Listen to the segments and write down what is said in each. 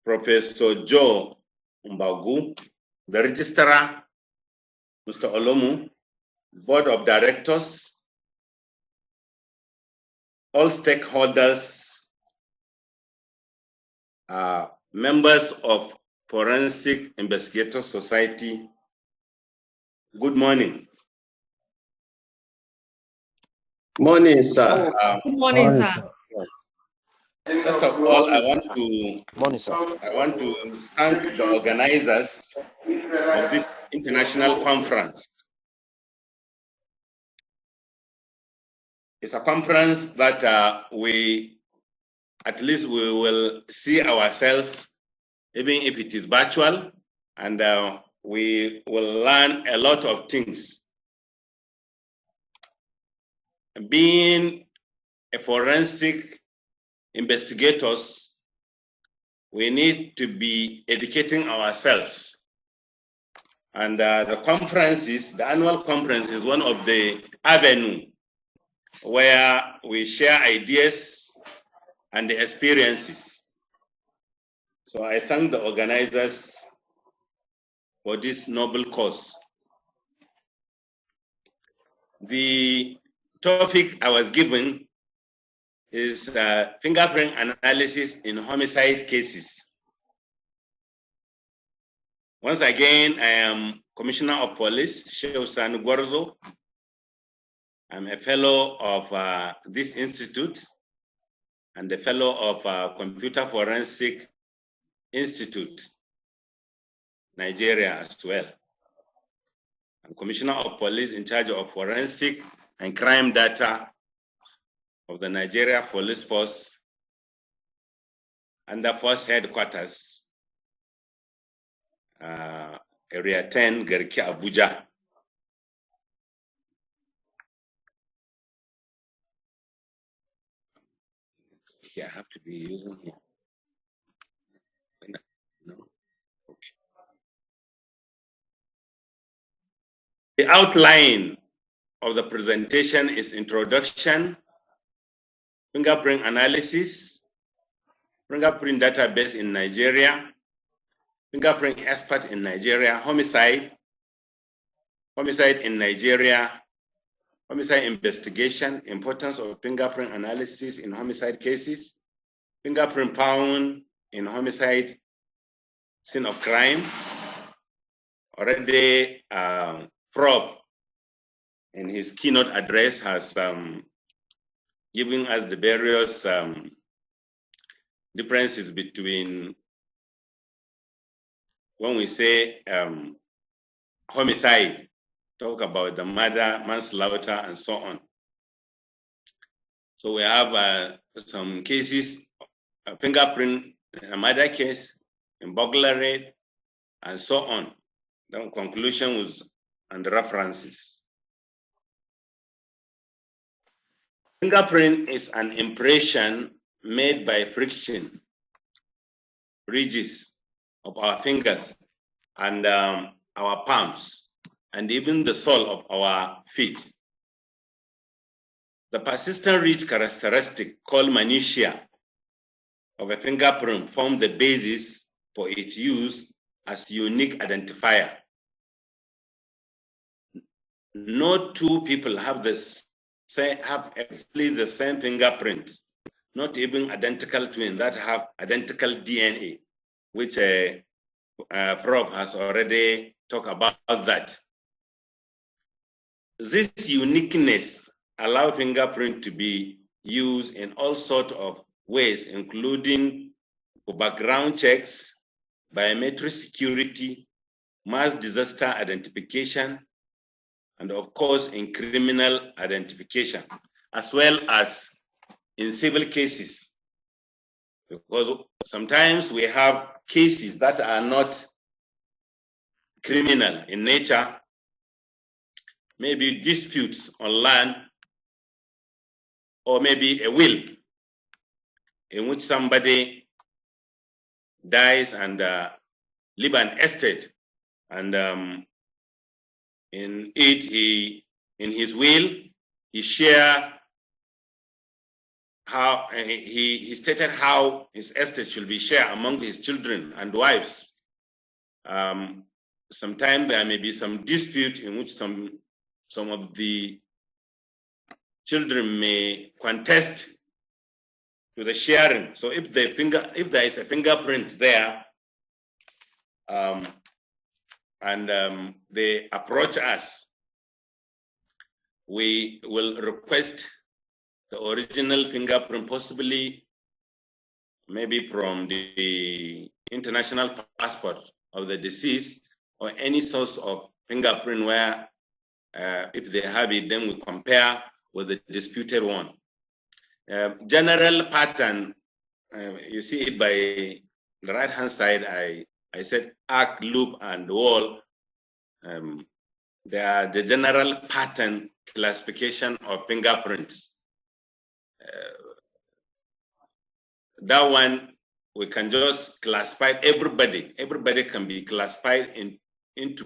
Professor Joe Mbagu, the Registrar, Mr. Olomu, Board of Directors, all stakeholders, members of Forensic Investigators Society, good morning. Morning, sir. Good morning, sir. First of all, I want to thank the organizers of this international conference. It's a conference that we will see ourselves, even if it is virtual, and we will learn a lot of things. Being a forensic investigators, we need to be educating ourselves. And the annual conference is one of the avenues where we share ideas and the experiences. So I thank the organizers for this noble cause. The topic I was given is fingerprint analysis in homicide cases. Once again, I am Commissioner of Police, Shehu Gwarzo. I'm a fellow of this institute and a fellow of Computer Forensic Institute, Nigeria as well. I'm Commissioner of Police in charge of forensic and crime data of the Nigeria Police Force and the Force Headquarters, Area 10, Garki, Abuja. Yeah, I have to be using here. No? Okay. The outline of the presentation is introduction, fingerprint analysis, fingerprint database in Nigeria, fingerprint expert in Nigeria, homicide in Nigeria, homicide investigation, importance of fingerprint analysis in homicide cases, fingerprint found in homicide scene of crime. Already Prof in his keynote address has given us the various differences between when we say homicide, talk about the murder, manslaughter, and so on. So we have some cases, fingerprint in a murder case, in burglary, and so on. The conclusion was and references. Fingerprint is an impression made by friction ridges of our fingers and our palms, and even the sole of our feet. The persistent ridge characteristic called minutiae of a fingerprint form the basis for its use as unique identifier. No two people have exactly the same fingerprint, not even identical twins that have identical DNA, which Prof has already talked about that. This uniqueness allows fingerprint to be used in all sorts of ways, including for background checks, biometric security, mass disaster identification, and of course in criminal identification, as well as in civil cases. Because sometimes we have cases that are not criminal in nature, maybe disputes on land, or maybe a will in which somebody dies and leave an estate, and in his will, he share how he stated how his estate should be shared among his children and wives. Sometimes there may be some dispute in which some of the children may contest to the sharing. So if there is a fingerprint there, and they approach us, we will request the original fingerprint, possibly maybe from the international passport of the deceased or any source of fingerprint where if they have it, then we compare with the disputed one. General pattern, you see it by the right hand side. I said arc, loop, and wall. They are the general pattern classification of fingerprints. That one we can just classify everybody. Everybody can be classified into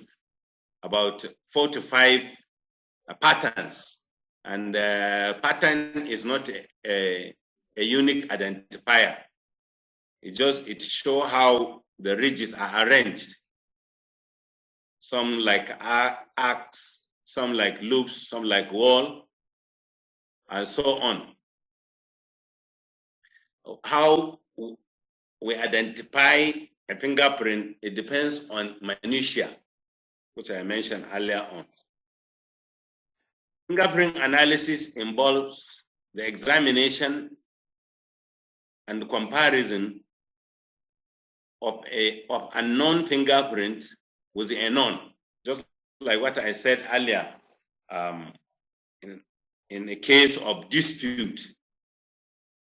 about 4 to 5 patterns. And pattern is not a unique identifier. It shows how the ridges are arranged. Some like arcs, some like loops, some like wall, and so on. How we identify a fingerprint, it depends on minutiae, which I mentioned earlier on. Fingerprint analysis involves the examination and comparison of a known fingerprint with a known, just like what I said earlier. In a case of dispute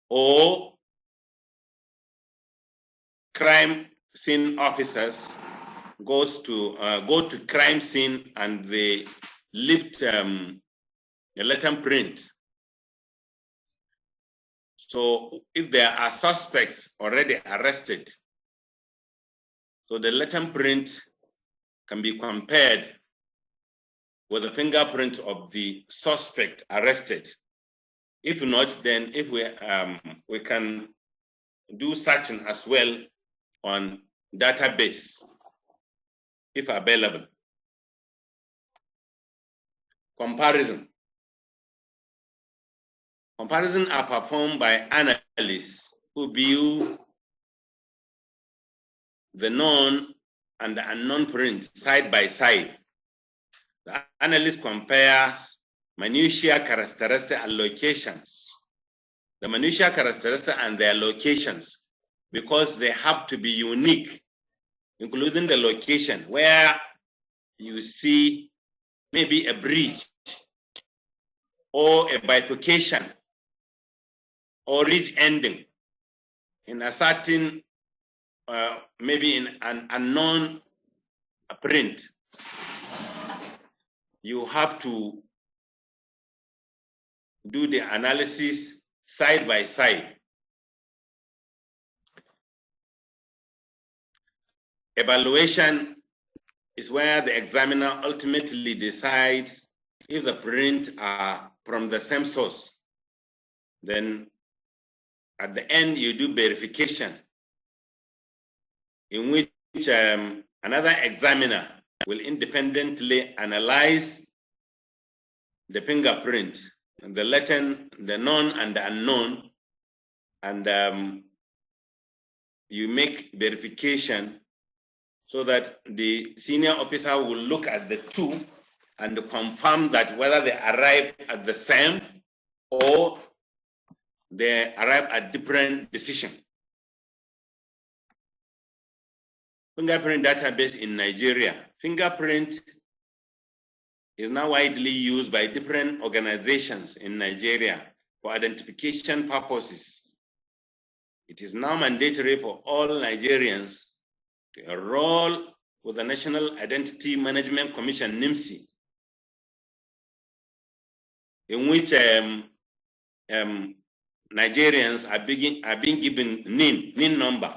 or crime scene officers go to crime scene and they lift a latent print. So if there are suspects already arrested, so the latent print can be compared with the fingerprint of the suspect arrested. If not, then if we can do searching as well on database if available. Comparison. Comparisons are performed by analysts who view the known and the unknown prints side by side. The analyst compares minutiae characteristics and locations. The minutiae characteristics and their locations, because they have to be unique, including the location where you see maybe a breach or a bifurcation or ridge ending in a certain, maybe in an unknown print. You have to do the analysis side by side. Evaluation is where the examiner ultimately decides if the prints are from the same source. Then at the end, you do verification, in which another examiner will independently analyze the fingerprint, the latent, the known, and the unknown, and you make verification so that the senior officer will look at the two and confirm that whether they arrive at the same or they arrive at different decision. Fingerprint database in Nigeria. Fingerprint is now widely used by different organizations in Nigeria for identification purposes. It is now mandatory for all Nigerians to enroll with the National Identity Management Commission, NIMC, in which Nigerians are being given NIN number,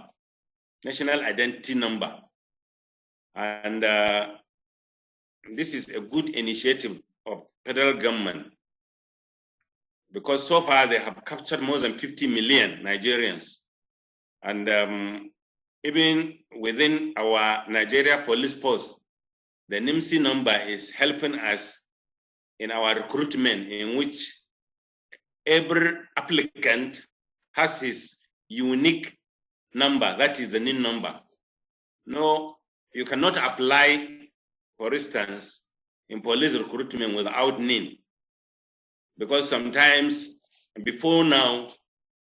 National Identity Number. And this is a good initiative of federal government because so far they have captured more than 50 million Nigerians. And even within our Nigeria police force, the NIMC number is helping us in our recruitment, in which every applicant has his unique number, that is the NIN number. No, you cannot apply, for instance, in police recruitment without NIN, because sometimes before now,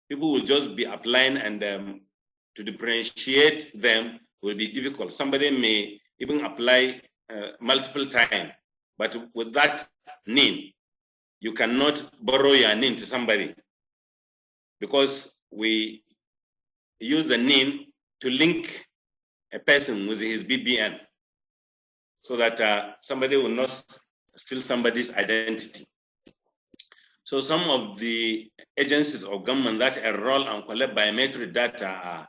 people will just be applying, and to differentiate them will be difficult. Somebody may even apply multiple times, but with that NIN, you cannot borrow your NIN to somebody, because we use the NIN to link a person with his BBN, so that somebody will not steal somebody's identity. So some of the agencies of government that enroll and collect biometric data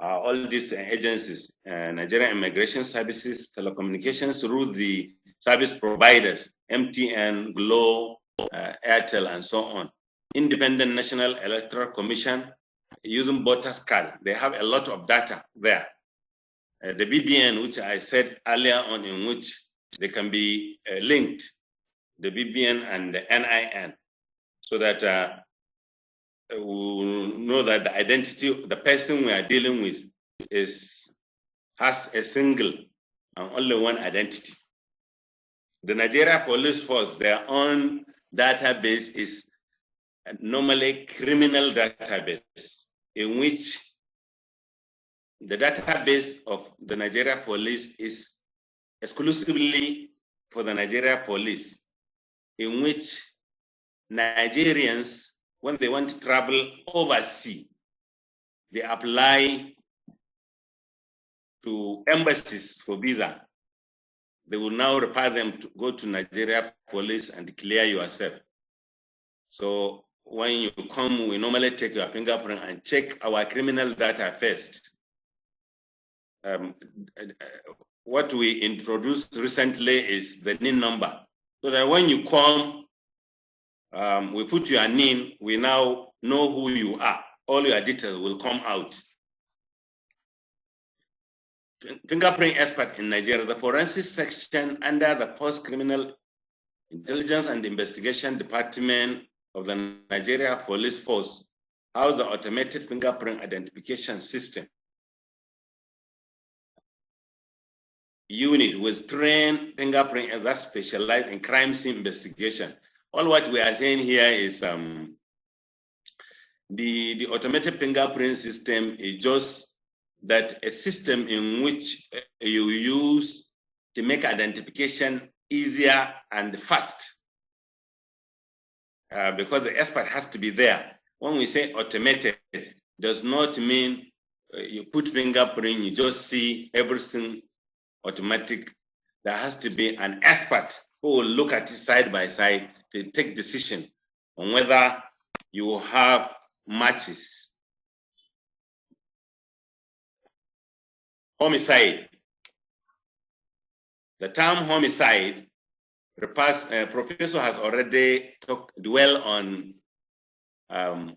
are all these agencies, Nigerian Immigration Services, telecommunications through the service providers, MTN, Glo, Airtel, and so on. Independent National Electoral Commission, using voters card, they have a lot of data there. The BBN, which I said earlier on, in which they can be linked, the BBN and the NIN, so that we will know that the identity of the person we are dealing with has a single and only one identity. The Nigeria Police Force, their own database is normally criminal database, in which the database of the Nigeria Police is exclusively for the Nigeria Police, in which Nigerians, when they want to travel overseas, they apply to embassies for visa. They will now require them to go to Nigeria Police and clear yourself. So when you come, we normally take your fingerprint and check our criminal data first. What we introduced recently is the NIN number, so that when you come, we put your NIN, we now know who you are. All your details will come out. Fingerprint expert in Nigeria, the forensic section under the Post-Criminal Intelligence and Investigation Department of the Nigeria Police Force, how the automated fingerprint identification system unit was trained fingerprint that specialized in crime scene investigation. All what we are saying here is the automated fingerprint system is just that a system in which you use to make identification easier and fast, because the expert has to be there. When we say automated, does not mean you put fingerprint, you just see everything automatic. There has to be an expert who will look at it side by side to take decision on whether you have matches. Homicide. The term homicide, Professor has already dwell on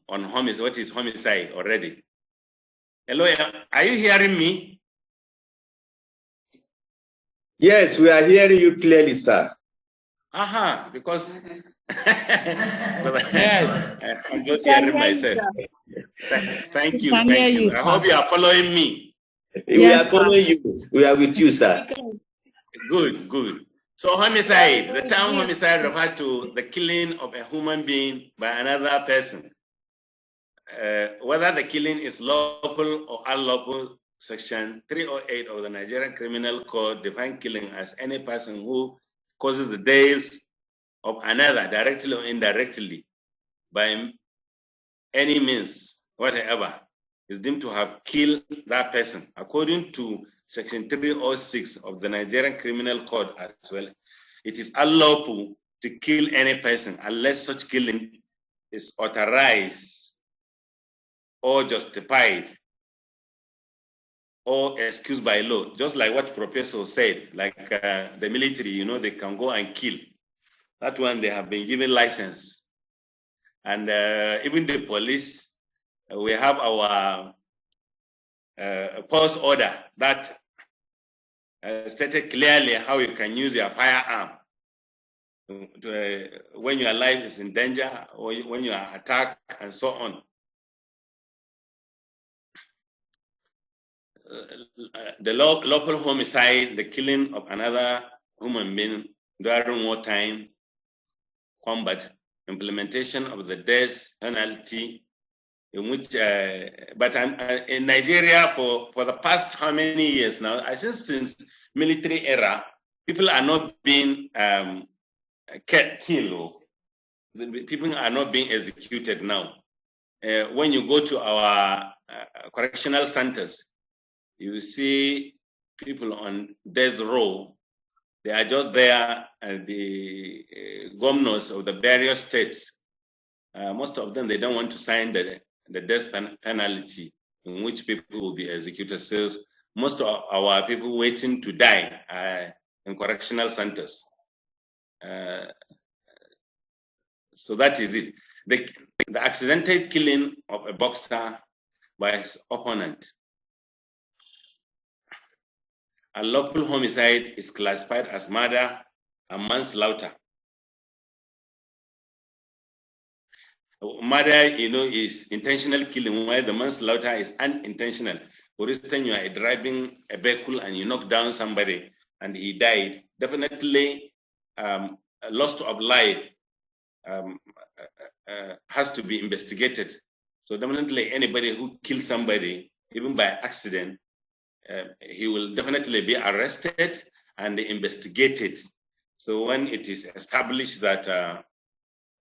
homicide. What is homicide already? Hello, are you hearing me? Yes, we are hearing you clearly, sir. Aha, because yes, I'm just hearing myself. Thank you, thank you. I hope you are following me. We are following you. We are with you, sir. Good, good. So homicide, the term homicide refers to the killing of a human being by another person. Whether the killing is lawful or unlawful, Section 308 of the Nigerian Criminal Code defines killing as any person who causes the death of another, directly or indirectly, by any means, whatever, is deemed to have killed that person. According to Section 306 of the Nigerian Criminal Code as well, it is unlawful to kill any person unless such killing is authorized or justified or excused by law. Just like what Professor said, like the military, you know, they can go and kill. That one, they have been given license. And even the police, we have our post order that stated clearly how you can use your firearm when your life is in danger or when you are attacked and so on. The lawful homicide, the killing of another human being during wartime combat, implementation of the death penalty, in which, but in Nigeria for the past how many years now? I think since military era, people are not being killed. People are not being executed now. When you go to our correctional centers, you see people on death row. They are just there, the governors of the various states. Most of them, they don't want to sign the death penalty in which people will be executed. So most of our people waiting to die in correctional centers. So that is it. The accidental killing of a boxer by his opponent. A lawful homicide is classified as murder and manslaughter. Murder, is intentional killing, while the manslaughter is unintentional. For instance, you are driving a vehicle and you knock down somebody and he died. Definitely, loss of life has to be investigated. So definitely, anybody who kills somebody, even by accident, he will definitely be arrested and investigated. So when it is established that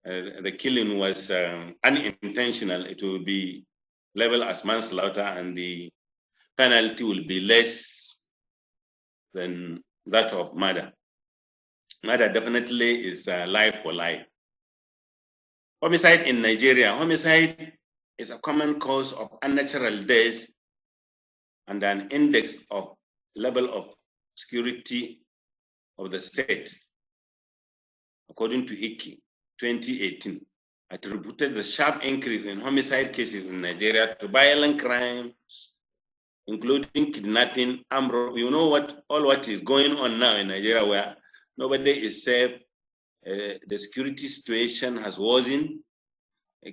the killing was unintentional, it will be labeled as manslaughter, and the penalty will be less than that of murder. Murder definitely is life for life. Homicide in Nigeria. Homicide is a common cause of unnatural death and an index of level of security of the state, according to ICI 2018, attributed the sharp increase in homicide cases in Nigeria to violent crimes, including kidnapping, armed robbery. You know what is going on now in Nigeria, where nobody is safe. The security situation has worsened.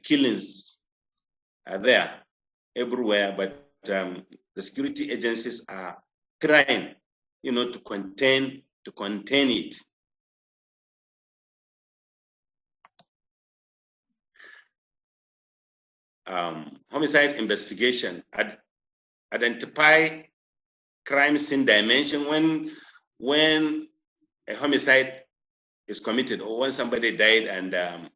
Killings are there everywhere, but the security agencies are trying, to contain it. Homicide investigation identify crime scene dimension when a homicide is committed or when somebody died and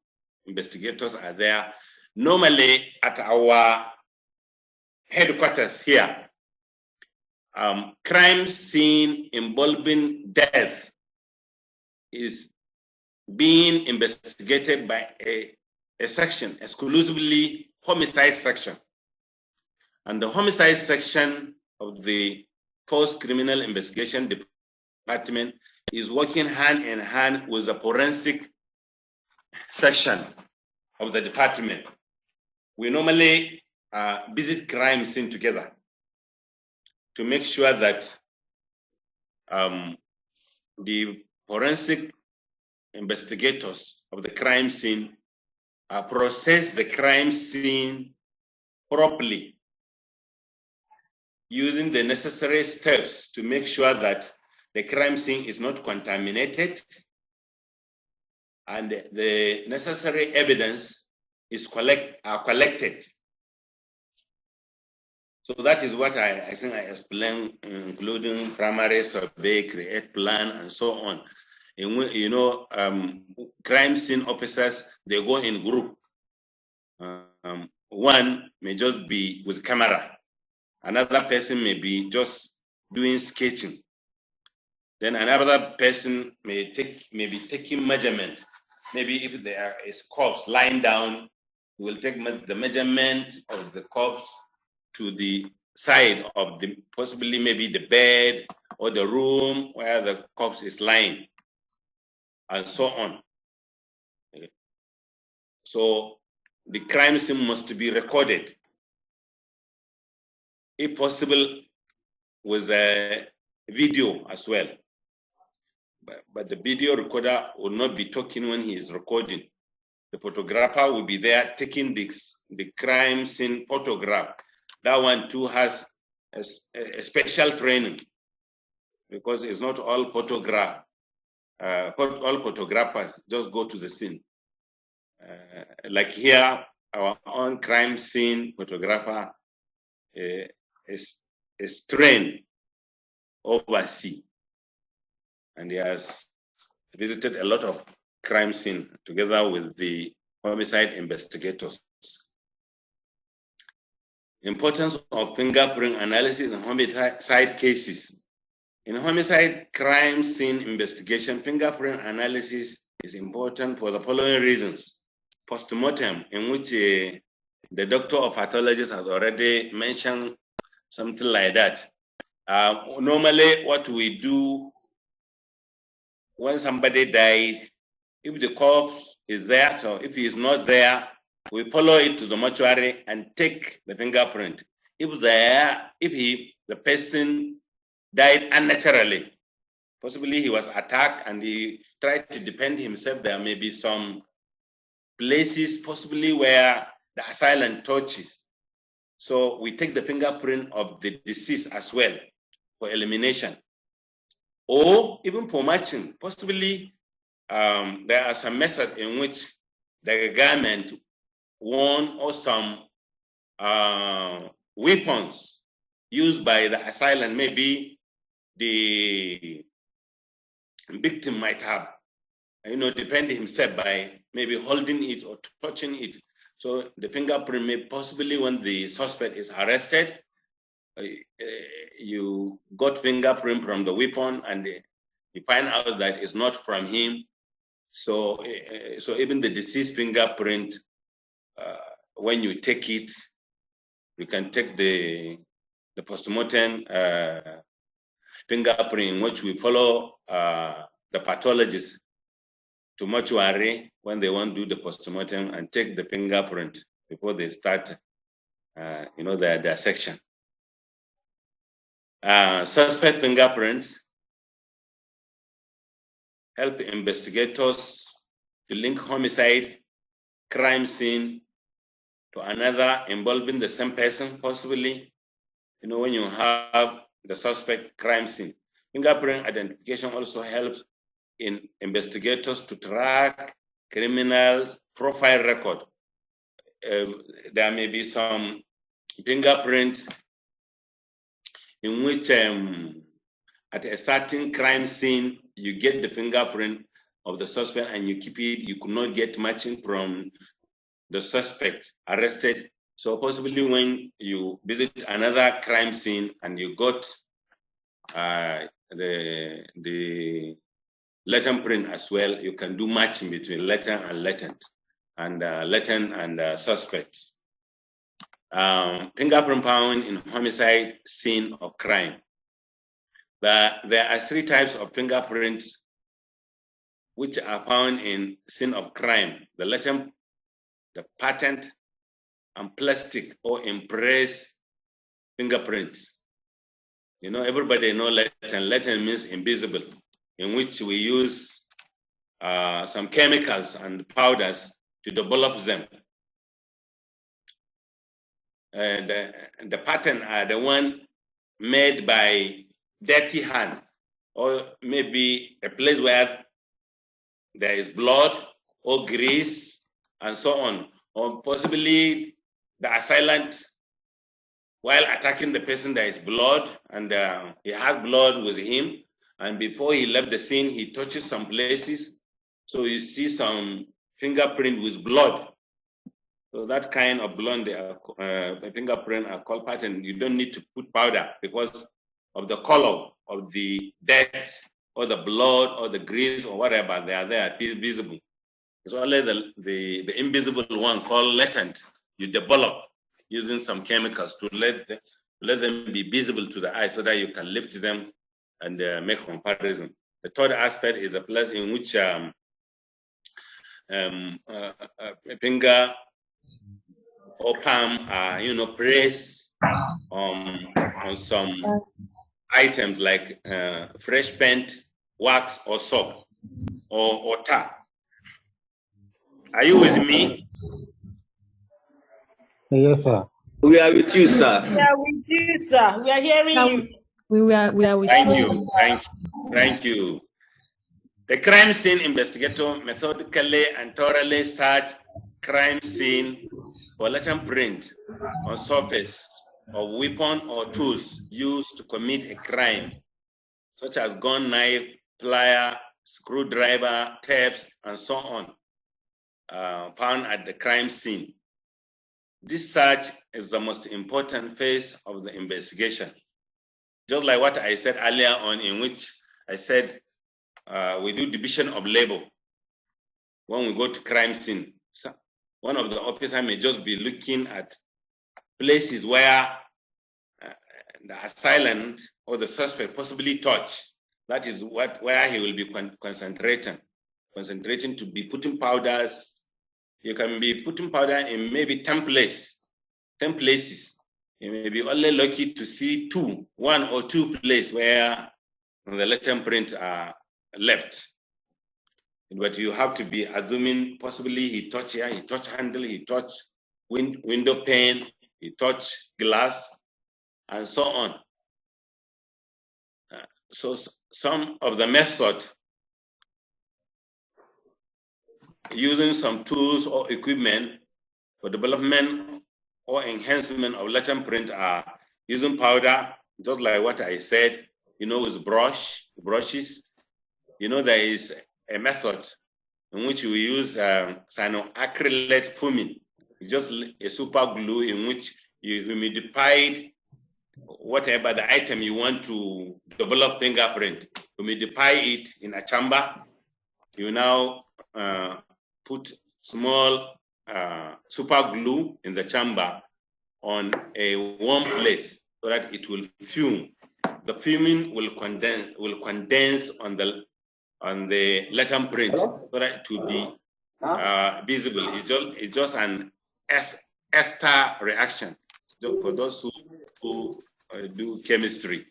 investigators are there. Normally at our headquarters here, crime scene involving death is being investigated by a section, exclusively homicide section. And the homicide section of the Post Criminal Investigation Department is working hand in hand with the forensic section of the department. We normally visit crime scene together to make sure that the forensic investigators of the crime scene process the crime scene properly, using the necessary steps to make sure that the crime scene is not contaminated and the necessary evidence is collected. So that is what I think I explained, including primary survey, create plan, and so on. Crime scene officers, they go in group. One may just be with camera. Another person may be just doing sketching. Then another person may be taking measurement. Maybe if there is corpse lying down, we will take the measurement of the corpse to the side of possibly maybe the bed or the room where the corpse is lying, and so on. So the crime scene must be recorded, if possible, with a video as well. But the video recorder will not be talking when he is recording. The photographer will be there taking the crime scene photograph. That one too has a special training, because it's not all photographers just go to the scene. Like here, our own crime scene photographer is trained overseas, and he has visited a lot of crime scene together with the homicide investigators. Importance of fingerprint analysis in homicide cases. In homicide crime scene investigation, fingerprint analysis is important for the following reasons. Postmortem, in which the doctor or pathologist has already mentioned something like that. Normally, what we do when somebody died, if the corpse is there, so if he is not there, we follow it to the mortuary and take the fingerprint. If the person died unnaturally, possibly he was attacked and he tried to defend himself, there may be some places possibly where the assailant touches. So we take the fingerprint of the deceased as well for elimination. Or even for matching, possibly there are some methods in which the garment worn or some weapons used by the assailant, maybe the victim might have, defend himself by maybe holding it or touching it. So the fingerprint may possibly, when the suspect is arrested, you got fingerprint from the weapon and you find out that it's not from him. So even the deceased fingerprint, when you take it, you can take the postmortem fingerprint, which we follow the pathologist to mortuary when they want to do the postmortem and take the fingerprint before they start, their section. Suspect fingerprints help investigators to link homicide crime scene to another involving the same person, possibly, when you have the suspect crime scene. Fingerprint identification also helps in investigators to track criminals' profile record. There may be some fingerprints in which at a certain crime scene, you get the fingerprint of the suspect and you keep it. You could not get matching from the suspect arrested. So possibly when you visit another crime scene and you got the latent print as well, you can do matching between latent and suspects. Fingerprint found in homicide scene of crime. There are 3 types of fingerprints which are found in scene of crime: the latent, the patent, and plastic or impressed fingerprints. Everybody knows latent. Latent means invisible, in which we use some chemicals and powders to develop them. The pattern are the one made by dirty hand, or maybe a place where there is blood or grease and so on, or possibly the assailant, while attacking the person, there is blood and he has blood with him, and before he left the scene, he touches some places, so you see some fingerprint with blood. So that kind of blood, fingerprint are called pattern. You don't need to put powder because of the color of the dirt or the blood or the grease or whatever, they are there, visible. It's only the invisible one called latent. You develop using some chemicals to let them be visible to the eye so that you can lift them and make comparison. The third aspect is a place in which a finger or palm are, placed on some items like fresh paint, wax, or soap, or tar. Are you with me? Yes, sir. We are with you, sir. We are with you, sir. We are hearing you. We are with you. Thank you. The crime scene investigator methodically and thoroughly search crime scene for latent print on surface of weapon or tools used to commit a crime, such as gun, knife, plier, screwdriver, tapes, and so on, found at the crime scene. This search is the most important phase of the investigation. Just like what I said earlier on, in which I said we do division of labor when we go to crime scene. So one of the officers may just be looking at places where the assailant or the suspect possibly touch. That is where he will be concentrating to be putting powders. You can be putting powder in maybe 10 places. You may be only lucky to see one or two places where the latent print are left. But you have to be assuming possibly he touched here, he touched handle, he touched window pane, he touched glass, and so on. So some of the methods using some tools or equipment for development or enhancement of latent print are using powder, just like what I said, with brushes. There is a method in which we use cyanoacrylate foaming. It's just a super glue in which you humidify whatever the item you want to develop fingerprint. Humidify it in a chamber. You now put small super glue in the chamber on a warm place so that it will fume. The fuming will condense on the latent print so that it will be visible. It's just an ester reaction for those who do chemistry.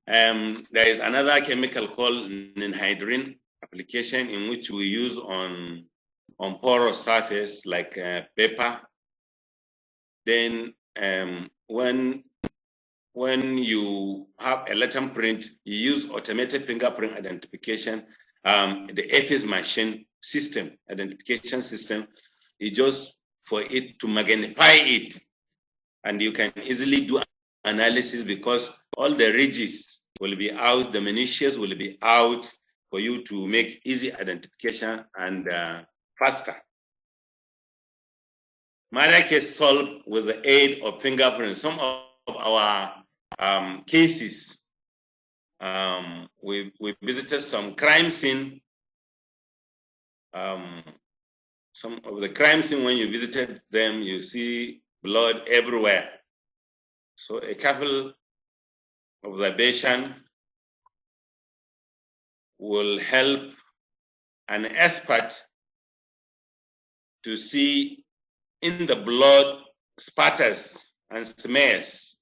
There is another chemical called ninhydrin application in which we use on porous surface like paper. Then when you have a latent print, you use automated fingerprint identification. The FFIS machine system, identification system, is just for it to magnify it. And you can easily do analysis because all the ridges will be out, the minutiae will be out for you to make easy identification and faster. Murder case solved with the aid of fingerprint. Some of our cases, we visited some crime scene. Some of the crime scene, when you visited them, you see blood everywhere. So a careful observation will help an expert to see in the blood spatters and smears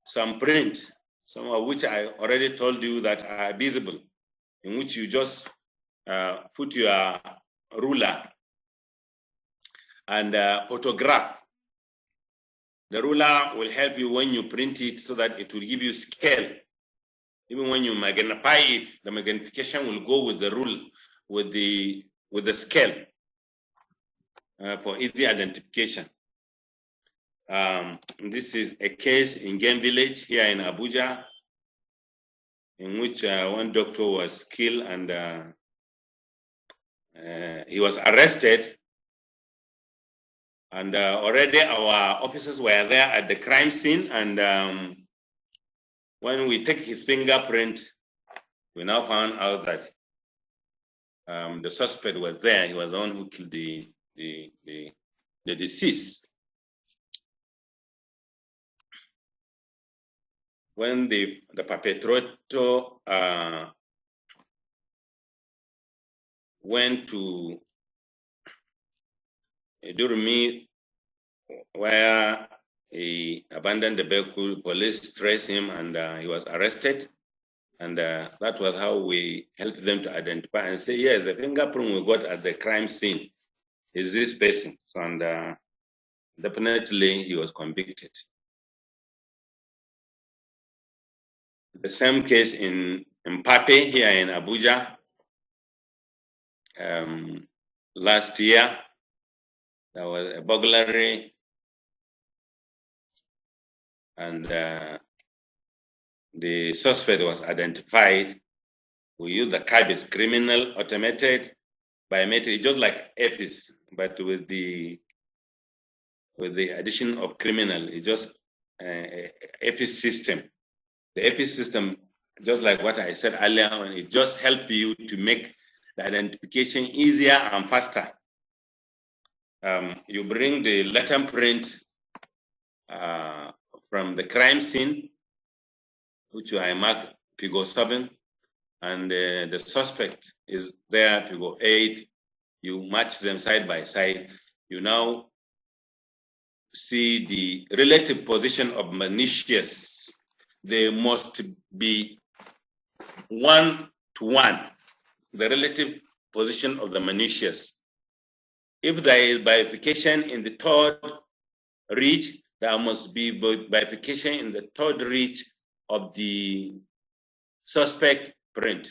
some print, some of which I already told you that are visible, in which you just put your ruler and photograph. The ruler will help you when you print it so that it will give you scale. Even when you magnify it, the magnification will go with the rule, with the scale for easy identification. This is a case in Game Village here in Abuja, in which one doctor was killed and he was arrested. And already our officers were there at the crime scene. And when we take his fingerprint, we now found out that the suspect was there. He was the one who killed the deceased. When the perpetrator went to Durumi, where he abandoned the vehicle, police traced him and he was arrested. And that was how we helped them to identify and say, yes, the fingerprint we got at the crime scene is this person. So, and definitely he was convicted. The same case in Mpape here in Abuja. Last year, there was a burglary, and the suspect was identified. We used the CABIS, criminal automated biometric, just like FFIS, but with the addition of criminal. It's just FFIS system. The FFIS system, just like what I said earlier on, it just helps you to make the identification easier and faster. You bring the letter print from the crime scene, which I mark figure 7, and the suspect is there, figure 8. You match them side by side. You now see the relative position of malicious. They must be 1 to 1, the relative position of the malicious. If there is bifurcation in the third reach, there must be bifurcation in the third reach of the suspect print.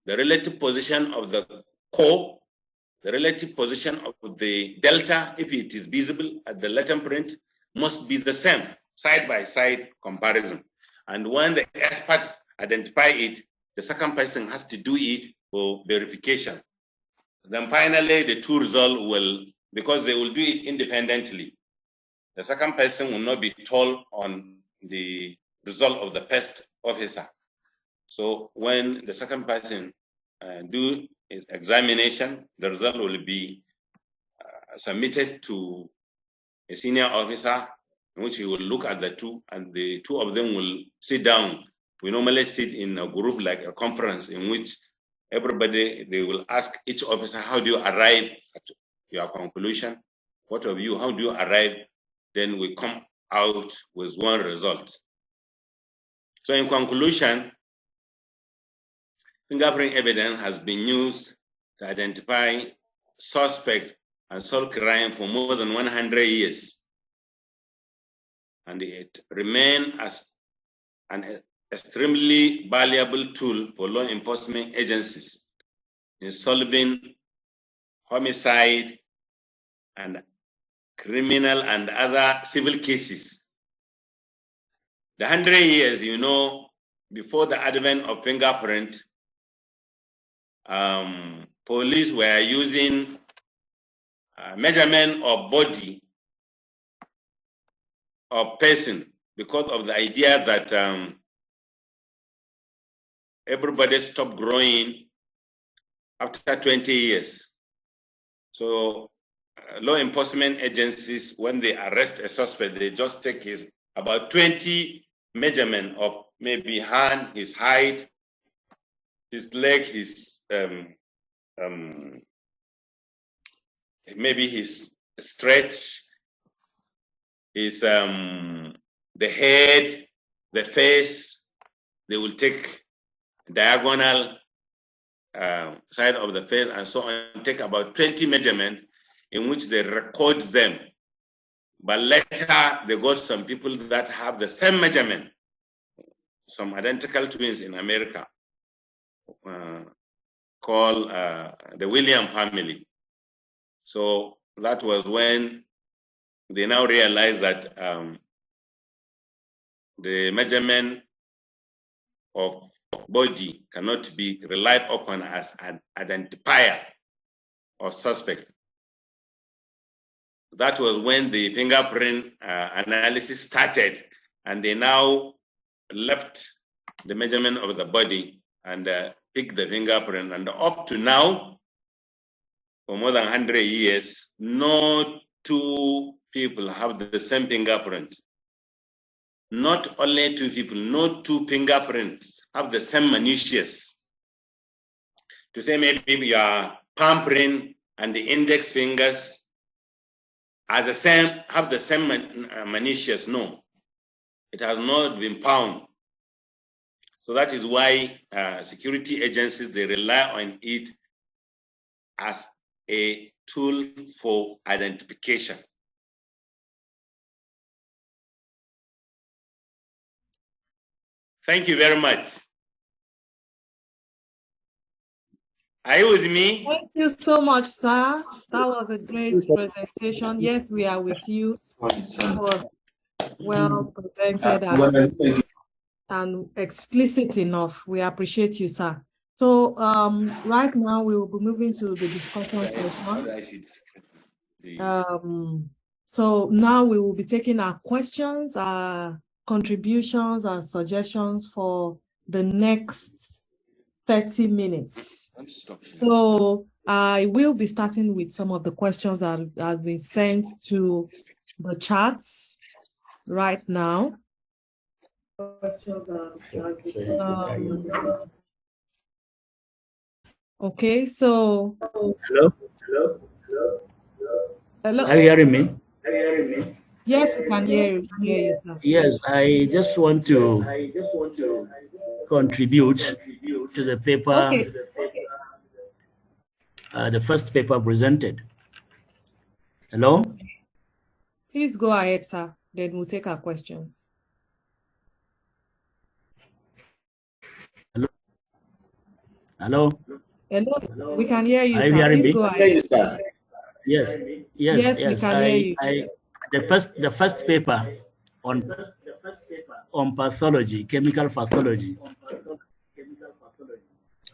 The relative position of the core, the relative position of the delta, if it is visible at the letter print, must be the same, side-by-side comparison. And when the expert identify it, the second person has to do it for verification. Then finally, the two results will, because they will do it independently, the second person will not be told on the result of the first officer. So when the second person do his examination, the result will be submitted to a senior officer, in which he will look at the two, and the two of them will sit down. We normally sit in a group like a conference, in which everybody, they will ask each officer, how do you arrive at your conclusion? What of you, how do you arrive? Then we come out with one result. So in conclusion, fingerprint evidence has been used to identify suspect and solve crime for more than 100 years. And it remains as an extremely valuable tool for law enforcement agencies in solving homicide and criminal and other civil cases. The 100 years, you know, before the advent of fingerprint, police were using measurement of body of person because of the idea that everybody stopped growing after 20 years. So law enforcement agencies, when they arrest a suspect, they just take his about 20 measurement of maybe hand, his height, his leg, his maybe his stretch, his the head, the face. They will take diagonal side of the face and so on, take about 20 measurements in which they record them. But later they got some people that have the same measurement, some identical twins in America, called the Williams family. So that was when they now realized that the measurement of body cannot be relied upon as an identifier of suspect. That was when the fingerprint analysis started, and they now left the measurement of the body and picked the fingerprint. And up to now, for more than 100 years, no two people have the same fingerprint. Not only two people, no two fingerprints have the same minutiae. To say maybe your palm print and the index fingers have the same malicious? No, it has not been found. So that is why security agencies, they rely on it as a tool for identification. Thank you very much. Are you with me? Thank you so much, sir. That was a great presentation. Yes, we are with you. It was well presented and explicit enough. We appreciate you, sir. So right now we will be moving to the discussion session. So now we will be taking our questions, our contributions, and suggestions for the next 30 minutes. So I will be starting with some of the questions that has been sent to the chats right now. Okay, so hello. Are you hearing me? Yes, we can hear you. Sir. Yes, I just want to contribute to the paper. Okay. The first paper presented. Hello? Please go ahead, sir. Then we'll take our questions. Hello? Hello? We can hear you, Are you sir. hearing Please me? go ahead. Yes, we can hear you. The first paper on pathology, chemical pathology.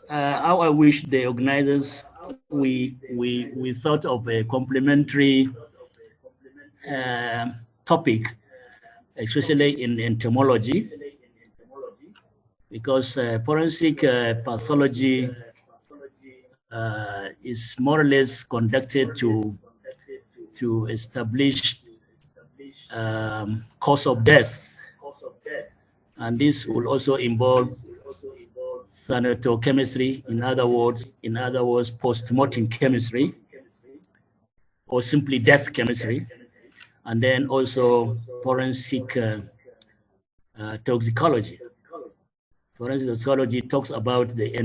How I wish the organizers we thought of a complementary topic, especially in entomology, because forensic pathology is more or less conducted to establish cause of death, and this will also involve thanatochemistry, in other words, post-mortem chemistry, or simply death chemistry, and then also forensic toxicology. Forensic toxicology talks about the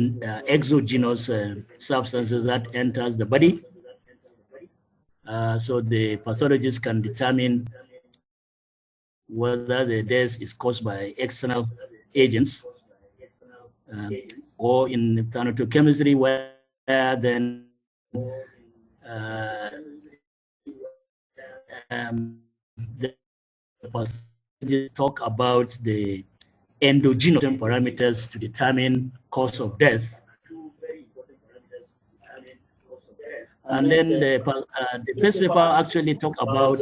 exogenous substances that enters the body, so the pathologist can determine whether the death is caused by external agents, or in thanatochemistry, where then the pathologists talk about the endogenous parameters to determine cause of death. And then the first paper actually talk about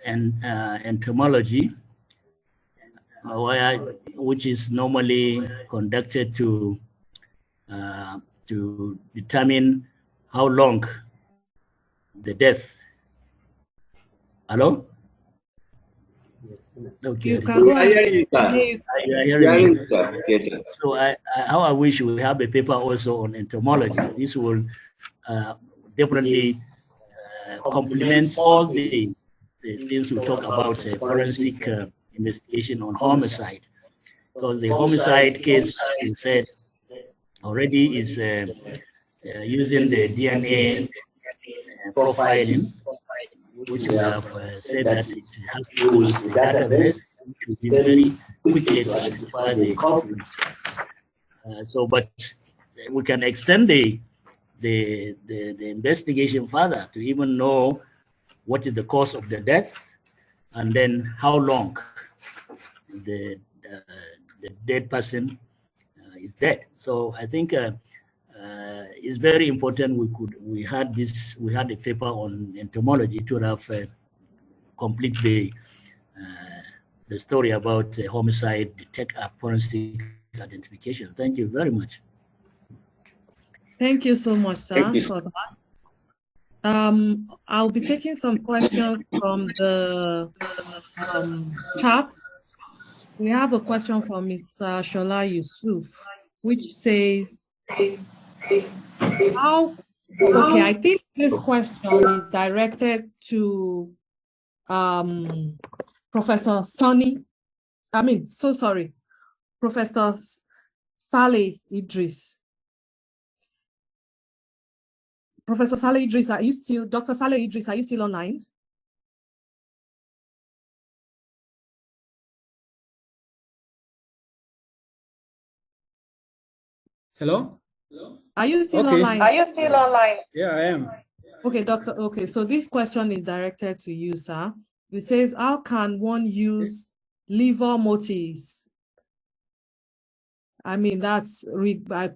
entomology, which is normally conducted to determine how long the death. Hello? Okay. You can go ahead. So how I wish we have a paper also on entomology. This will definitely complement all the things we talk about forensic investigation on homicide, because the homicide case, as you said, already is using the DNA profiling, which we have said that it has to use the database, which will be very quickly to identify the culprit. But we can extend the investigation further to even know what is the cause of the death, and then how long the dead person is dead. So I think it's very important. We had a paper on entomology to have complete the story about homicide, forensic identification. Thank you very much. Thank you so much, sir, for that. I'll be taking some questions from the chat. We have a question from Mr. Shola Yusuf, which says, how Okay, I think this question is directed to Professor Professor Saleh Idris. Professor Saleh Idris, are you still, Dr. Saleh Idris, are you still online? Hello? Are you still online? Are you still online? Yeah, I am. Okay, doctor. Okay, so this question is directed to you, sir. It says, how can one use liver motifs? I mean, I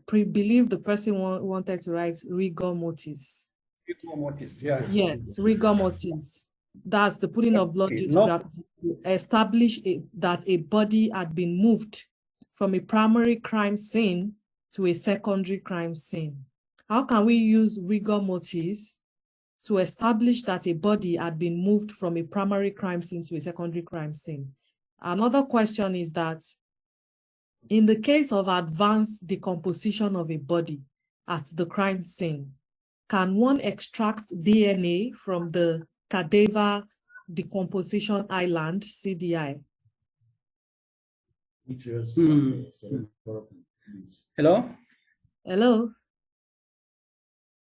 believe the person wanted to write rigor mortis. Rigor mortis, yeah. Yes, rigor mortis. That's the putting of blood due to gravity to establish that a body had been moved from a primary crime scene to a secondary crime scene. How can we use rigor mortis to establish that a body had been moved from a primary crime scene to a secondary crime scene? Another question is that in the case of advanced decomposition of a body at the crime scene, can one extract DNA from the cadaver decomposition island, CDI? Hello? Hello?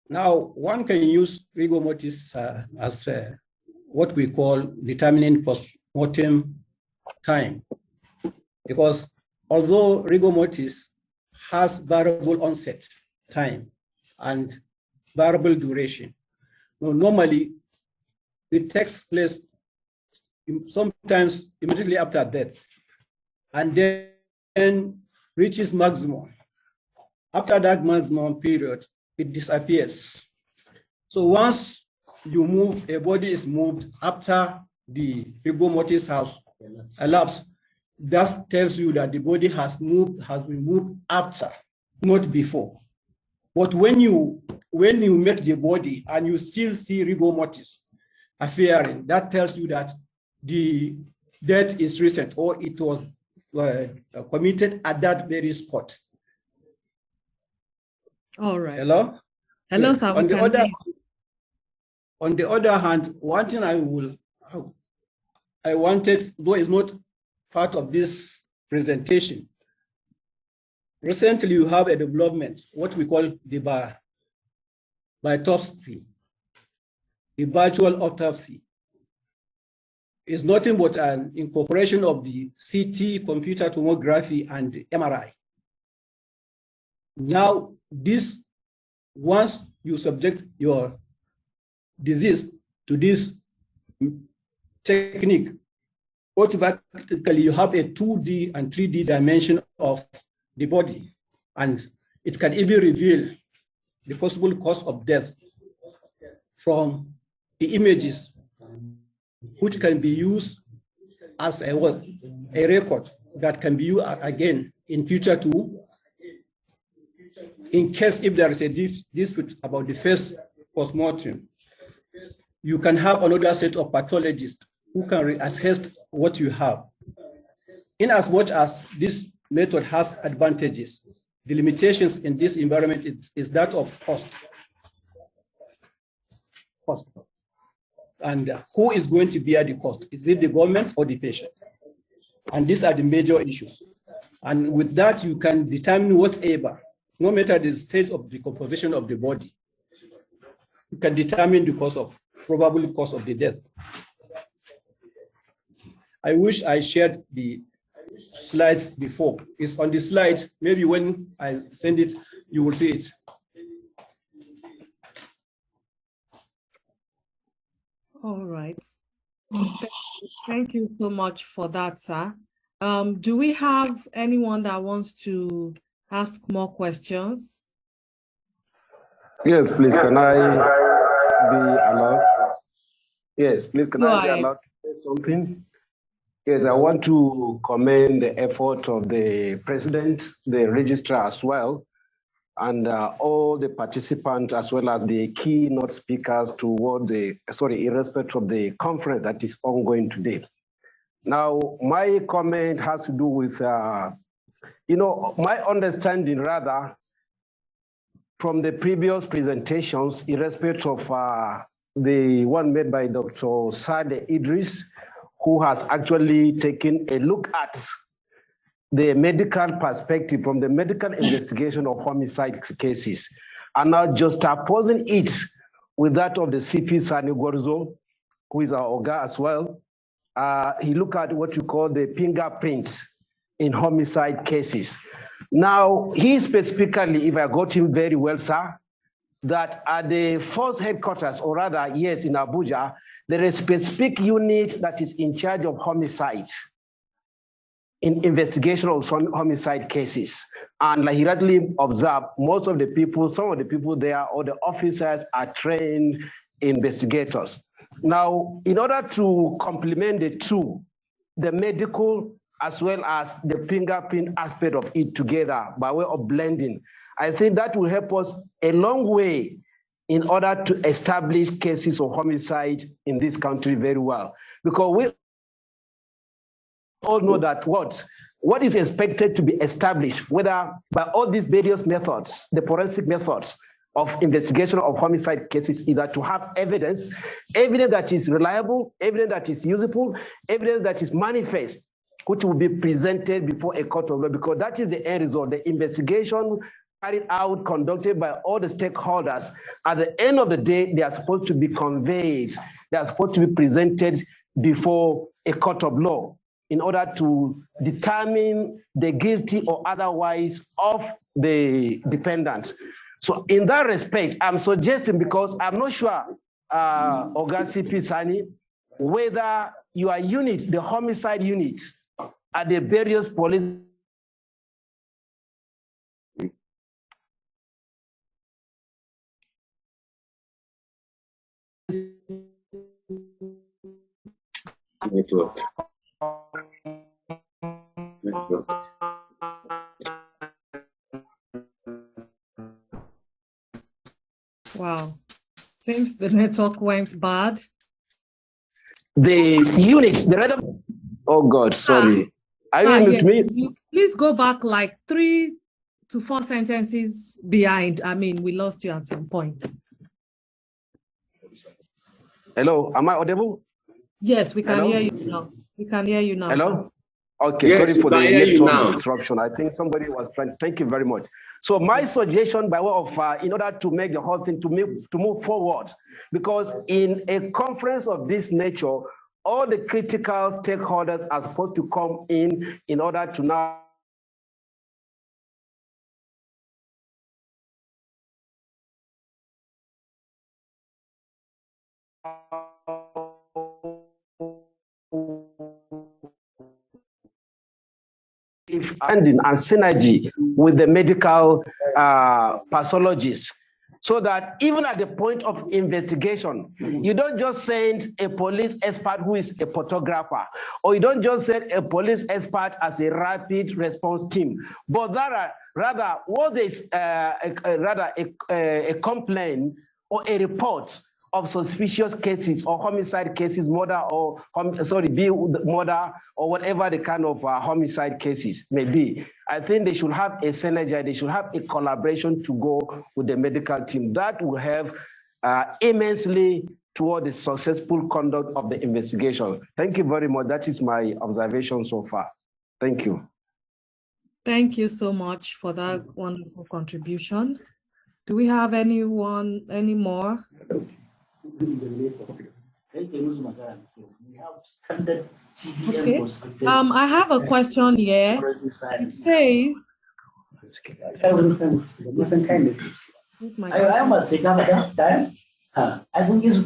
Now, one can use rigor mortis as what we call determining post-mortem time, because although rigor mortis has variable onset time and variable duration, normally it takes place sometimes immediately after death and then reaches maximum. After that maximum period, it disappears. So once you move, a body is moved after the rigor mortis has elapsed, that tells you that the body has been moved after, not before. But when you make the body and you still see rigor mortis appearing, that tells you that the death is recent or it was committed at that very spot. All right. Hello? Hello, yes. sir. On the other hand, one thing I wanted, though it's not part of this presentation, recently you have a development, what we call the biopsy, the virtual autopsy. Is nothing but an incorporation of the CT, computer tomography, and MRI. Now, this, once you subject your disease to this technique, automatically you have a 2D and 3D dimension of the body, and it can even reveal the possible cause of death from the images, which can be used as a record that can be used again in future too, in case if there is a dispute about the first postmortem. You can have another set of pathologists who can assess what you have. In as much as this method has advantages, the limitations in this environment is that of cost. And who is going to bear the cost? Is it the government or the patient? And these are the major issues. And with that, you can determine whatever, no matter the state of decomposition of the body, you can determine the probable cause of the death. I wish I shared the slides before. It's on the slide. Maybe when I send it, you will see it. All right. Thank you so much for that, sir. Do we have anyone that wants to ask more questions? Yes, please. Can I be allowed? Yes, please. Can I be allowed to say something? Yes, I want to commend the effort of the president, the registrar as well, and all the participants as well as the keynote speakers toward irrespective of the conference that is ongoing today. Now, my comment has to do with, my understanding rather, from the previous presentations, in respect of the one made by Dr. Sade Idris, who has actually taken a look at the medical perspective from the medical investigation of homicide cases, and now just opposing it with that of the CP Shehu Gwarzo, who is our Oga as well. He looked at what you call the fingerprints in homicide cases. Now, he specifically, if I got him very well, sir, that at the force headquarters, or rather, yes, in Abuja, there is a specific unit that is in charge of homicide, in investigation of homicide cases. And like he rightly observed, most of the people, some of the people there, or the officers are trained investigators. Now, in order to complement the two, the medical as well as the fingerprint aspect of it together by way of blending, I think that will help us a long way in order to establish cases of homicide in this country very well. Because we all know that what is expected to be established, whether by all these various methods, the forensic methods of investigation of homicide cases, is that to have evidence that is reliable, evidence that is usable, evidence that is manifest, which will be presented before a court of law, because that is the end result. The investigation carried out, conducted by all the stakeholders, at the end of the day, they are supposed to be conveyed, they are supposed to be presented before a court of law in order to determine the guilty or otherwise of the defendant. So in that respect, I'm suggesting, because I'm not sure, Oga CP Sani, whether your unit, the homicide unit, at the various police Network. Wow. Since the network went bad. The units, the red. Oh God, sorry. Are you with me? Please go back like 3 to 4 sentences behind. I mean, we lost you at some point. Hello, am I audible? Yes, we can hear you now. We can hear you now. Hello? Okay, yes, sorry for the network disruption. I think somebody was trying. Thank you very much. So my suggestion, by way of, in order to make the whole thing to move forward, because in a conference of this nature, all the critical stakeholders are supposed to come in order to now understanding and synergy with the medical pathologists, so that even at the point of investigation, you don't just send a police expert who is a photographer, or you don't just send a police expert as a rapid response team, but rather what is a complaint or a report of suspicious cases or homicide cases, murder or murder or whatever the kind of homicide cases may be. I think they should have a synergy, they should have a collaboration to go with the medical team. That will help immensely toward the successful conduct of the investigation. Thank you very much. That is my observation so far. Thank you. Thank you so much for that wonderful contribution. Do we have any more? Okay. I have a question here. It says,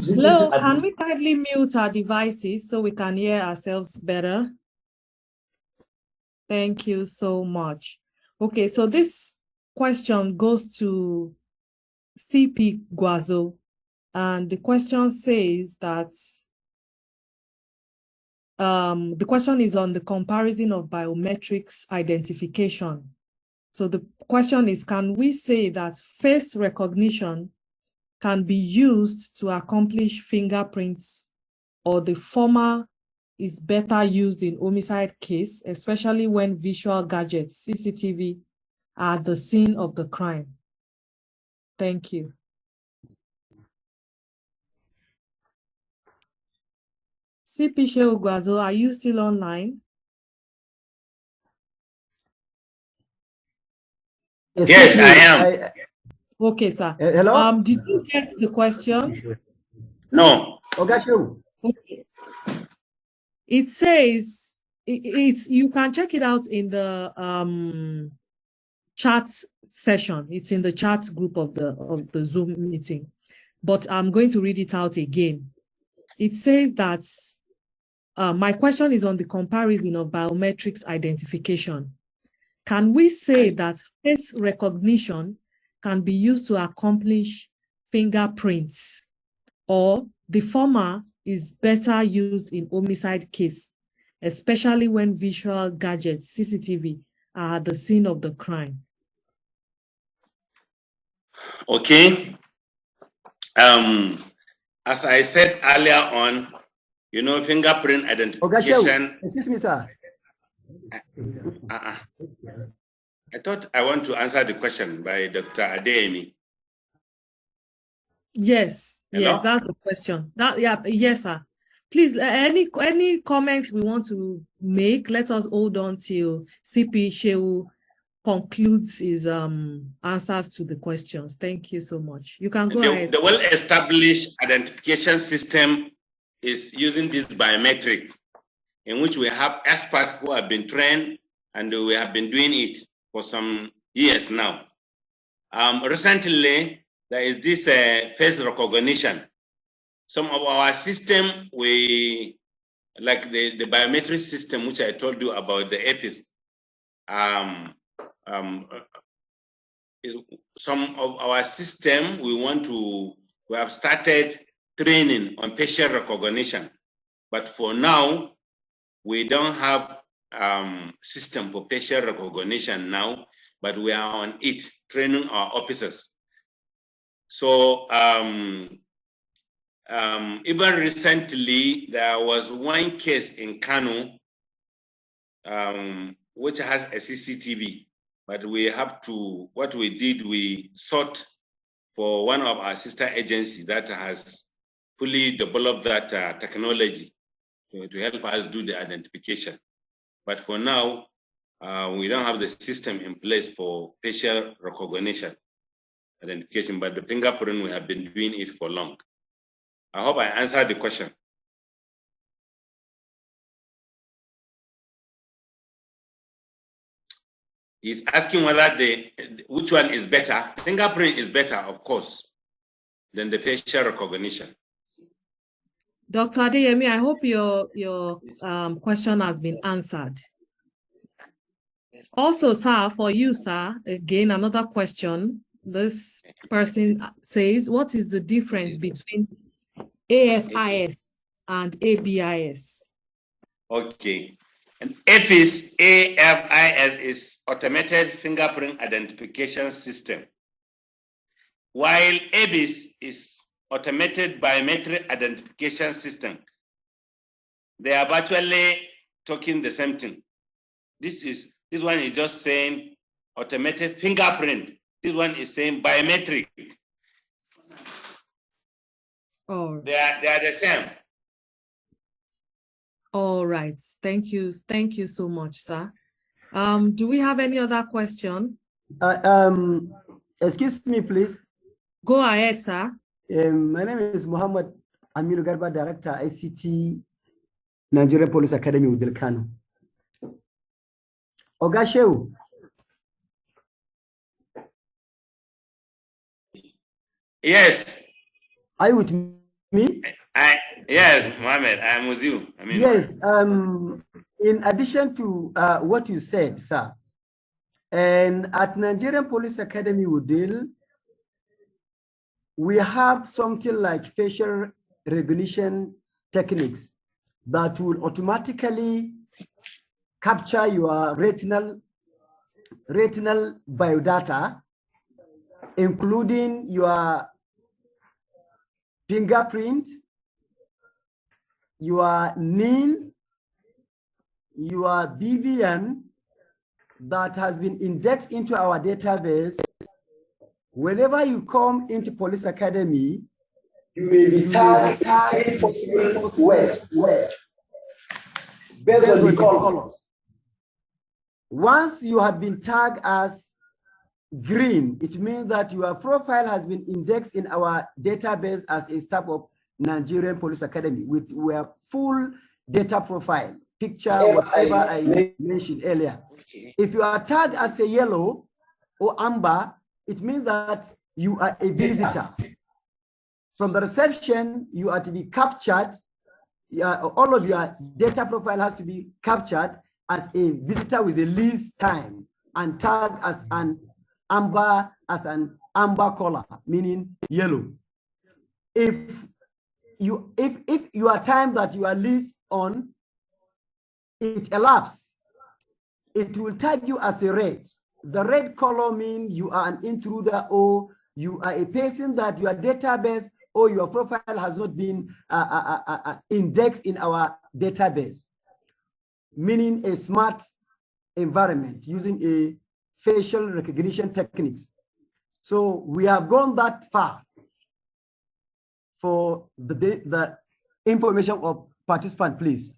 hello, can we kindly mute our devices so we can hear ourselves better? Thank you so much. Okay, so this question goes to CP Gwarzo. And the question says that the question is on the comparison of biometrics identification. So the question is, can we say that face recognition can be used to accomplish fingerprints, or the former is better used in homicide case, especially when visual gadgets, CCTV, are at the scene of the crime? Thank you. CP Shehu Gwarzo, are you still online? Yes, I am. Okay, sir. Hello? Did you get the question? No. Okay. It says it's you can check it out in the chat session. It's in the chat group of the Zoom meeting. But I'm going to read it out again. It says that my question is on the comparison of biometrics identification. Can we say that face recognition can be used to accomplish fingerprints, or the former is better used in homicide case, especially when visual gadgets, CCTV, are at the scene of the crime? Okay. As I said earlier on, you know, fingerprint identification. Excuse me, sir. I thought I want to answer the question by Dr. Adeyemi. Yes, Hello? yes, that's the question. Yes, sir. Please, any comments we want to make, let us hold on till CP Shehu concludes his answers to the questions. Thank you so much. You can go ahead. The well-established identification system is using this biometric, in which we have experts who have been trained, and we have been doing it for some years now. Recently, there is this face recognition. Some of our system, like the biometric system, which I told you about, the FFIS, some of our system, we have started training on facial recognition. But for now, we don't have system for facial recognition now, but we are on it, training our officers. So even recently, there was one case in Kano, which has a CCTV, but we have to, what we did, we sought for one of our sister agencies that has fully developed that technology to help us do the identification. But for now, we don't have the system in place for facial recognition identification, but the fingerprint, we have been doing it for long. I hope I answered the question. He's asking whether which one is better. Fingerprint is better, of course, than the facial recognition. Dr. Adeyemi, I hope your question has been answered. Also, sir, for you, sir, again, another question. This person says, what is the difference between AFIS and ABIS? Okay. And AFIS is Automated Fingerprint Identification System, while ABIS is Automated Biometric Identification System. They are virtually talking the same thing. This one is just saying automated fingerprint. This one is saying biometric. Oh. They are the same. All right. Thank you. Thank you so much, sir. Do we have any other question? Excuse me, please. Go ahead, sir. My name is Muhammad Aminu Garba, Director, ICT, Nigerian Police Academy, Udil Kano. Oga Shehu. Yes. Are you with me? Yes, Mohammed, I am with you. Yes. In addition to what you said, sir, and at Nigerian Police Academy, Udil, we have something like facial recognition techniques that will automatically capture your retinal biodata, including your fingerprint, your NIN, your BVN that has been indexed into our database Whenever you come into police academy, you may be tagged west, based on the colors. Once you have been tagged as green, it means that your profile has been indexed in our database as a staff of Nigerian Police Academy with your full data profile, picture, whatever I mentioned earlier. Okay. If you are tagged as a yellow or amber, it means that you are a visitor. From the reception, you are to be captured. All of your data profile has to be captured as a visitor with a lease time and tagged as an amber color, meaning yellow. If you are time that you are leased on, it elapses, it will tag you as a red. The red color means you are an intruder or you are a person that your database or your profile has not been indexed in our database, meaning a smart environment using a facial recognition techniques. So we have gone that far for the information of participant, please.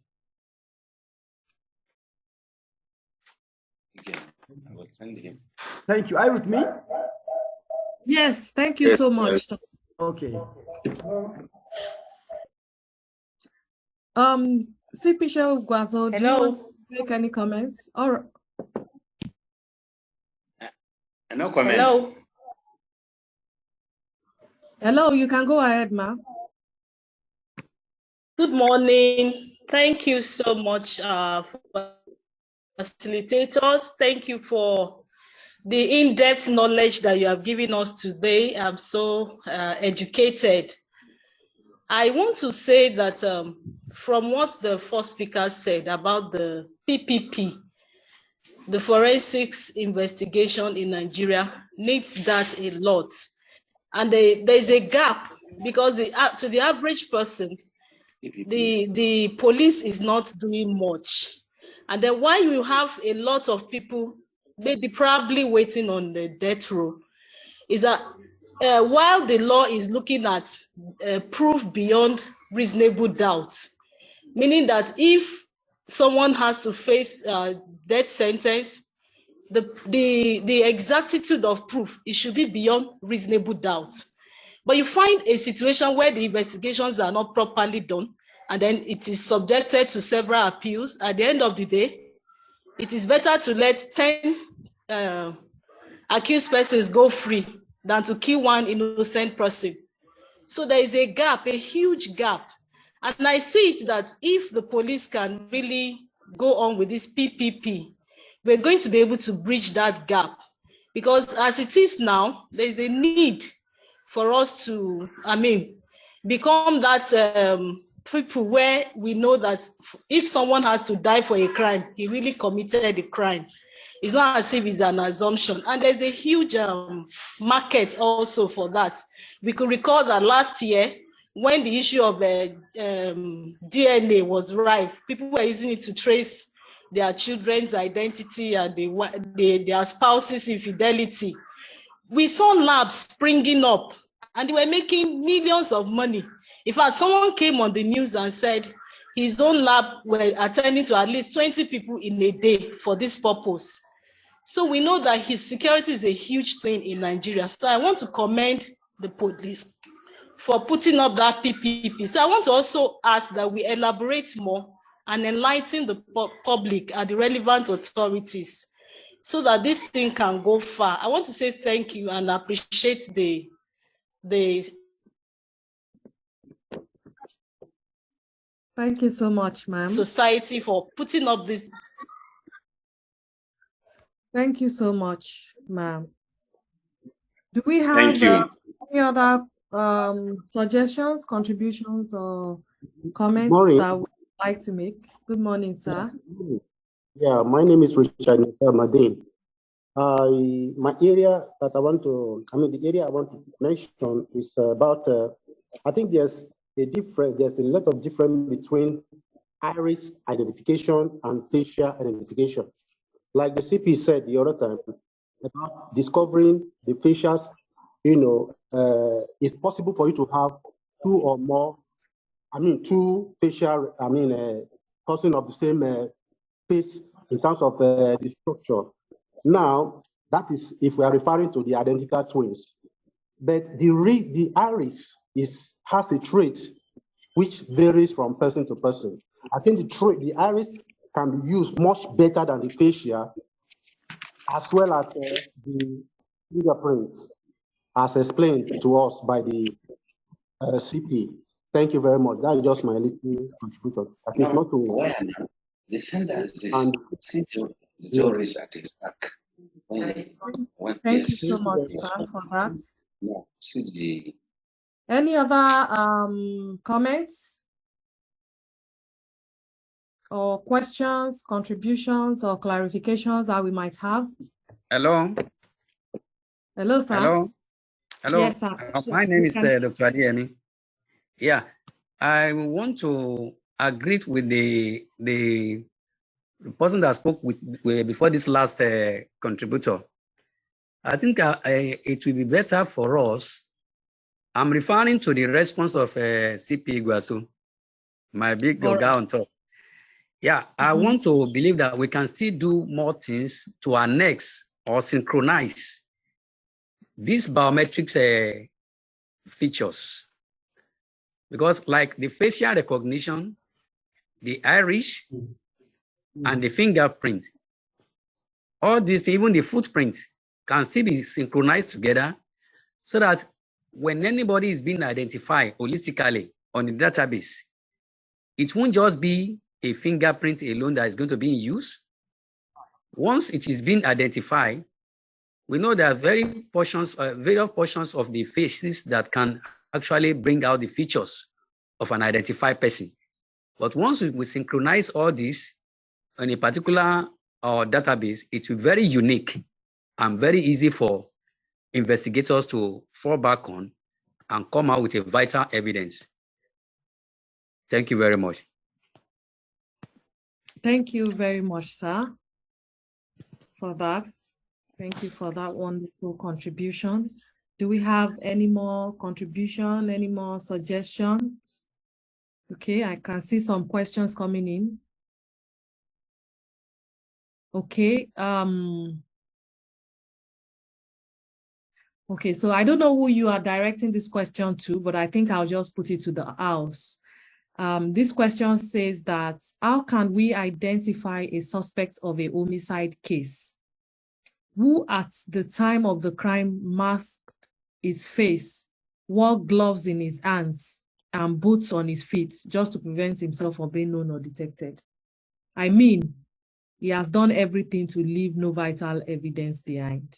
Thank you. Are you with me? Yes, thank you so much. Okay. CP Shehu Gwarzo, do you want to make any comments? All right. No comments. Hello. Hello, you can go ahead, ma'am. Good morning. Thank you so much for facilitators. Thank you for the in-depth knowledge that you have given us today. I'm so educated. I want to say that from what the first speaker said about the PPP, the forensics investigation in Nigeria needs that a lot. And there's a gap because to the average person, the police is not doing much. And then while you have a lot of people maybe probably waiting on the death row, is that while the law is looking at proof beyond reasonable doubt, meaning that if someone has to face death sentence, the exactitude of proof, it should be beyond reasonable doubt. But you find a situation where the investigations are not properly done, and then it is subjected to several appeals. At the end of the day, it is better to let 10 accused persons go free than to kill one innocent person. So there is a gap, a huge gap. And I see it that if the police can really go on with this PPP, we're going to be able to bridge that gap. Because as it is now, there's a need for us to, become that people where we know that if someone has to die for a crime, he really committed a crime. It's not as if it's an assumption. And there's a huge market also for that. We could recall that last year, when the issue of DNA was rife, people were using it to trace their children's identity and their spouse's infidelity. We saw labs springing up and they were making millions of money. In fact, someone came on the news and said his own lab were attending to at least 20 people in a day for this purpose. So we know that his security is a huge thing in Nigeria. So I want to commend the police for putting up that PPP. So I want to also ask that we elaborate more and enlighten the public and the relevant authorities so that this thing can go far. I want to say thank you and appreciate the Thank you so much, ma'am. Society for putting up this. Thank you so much, ma'am. Do we have any other suggestions, contributions, or comments that we would like to make? Good morning, sir. Yeah, my name is Richard Madin. My area that I want to, the area I want to mention is about, I think there's a lot of difference between iris identification and facial identification. Like the CP said the other time, about discovering the facials it's possible for you to have two or more, two facial, person of the same face in terms of the structure. Now, that is if we are referring to the identical twins. But the iris has a trait which varies from person to person. I think the iris can be used much better than the facial, as well as the fingerprints, as explained to us by the CP. Thank you very much. That's just my little contribution. That is not to. The senders is juries at his back. Thank you so much, sir, for that. No, any other comments or questions, contributions, or clarifications that we might have? Hello. Hello, sir. Hello. Hello. Yes, sir. My name is Dr. Adieni. Yeah, I want to agree with the person that spoke before this last contributor. I think it will be better for us. I'm referring to the response of CP Gwarzo, my big guy on top. Yeah, I want to believe that we can still do more things to annex or synchronize these biometrics features. Because like the facial recognition, the iris, and the fingerprint, all these, even the footprint, can still be synchronized together so that when anybody is being identified holistically on the database, it won't just be a fingerprint alone that is going to be in use. Once it is being identified, we know there are various portions of the faces that can actually bring out the features of an identified person. But once we synchronize all this in a particular database, it will be very unique and very easy for investigators to fall back on and come out with a vital evidence. Thank you very much. Thank you very much, sir, for that. Thank you for that wonderful contribution. Do we have any more contribution, any more suggestions? Okay, I can see some questions coming in. Okay. Okay, so I don't know who you are directing this question to, but I think I'll just put it to the house. This question says that, how can we identify a suspect of a homicide case who at the time of the crime masked his face, wore gloves in his hands, and boots on his feet just to prevent himself from being known or detected? I mean, he has done everything to leave no vital evidence behind.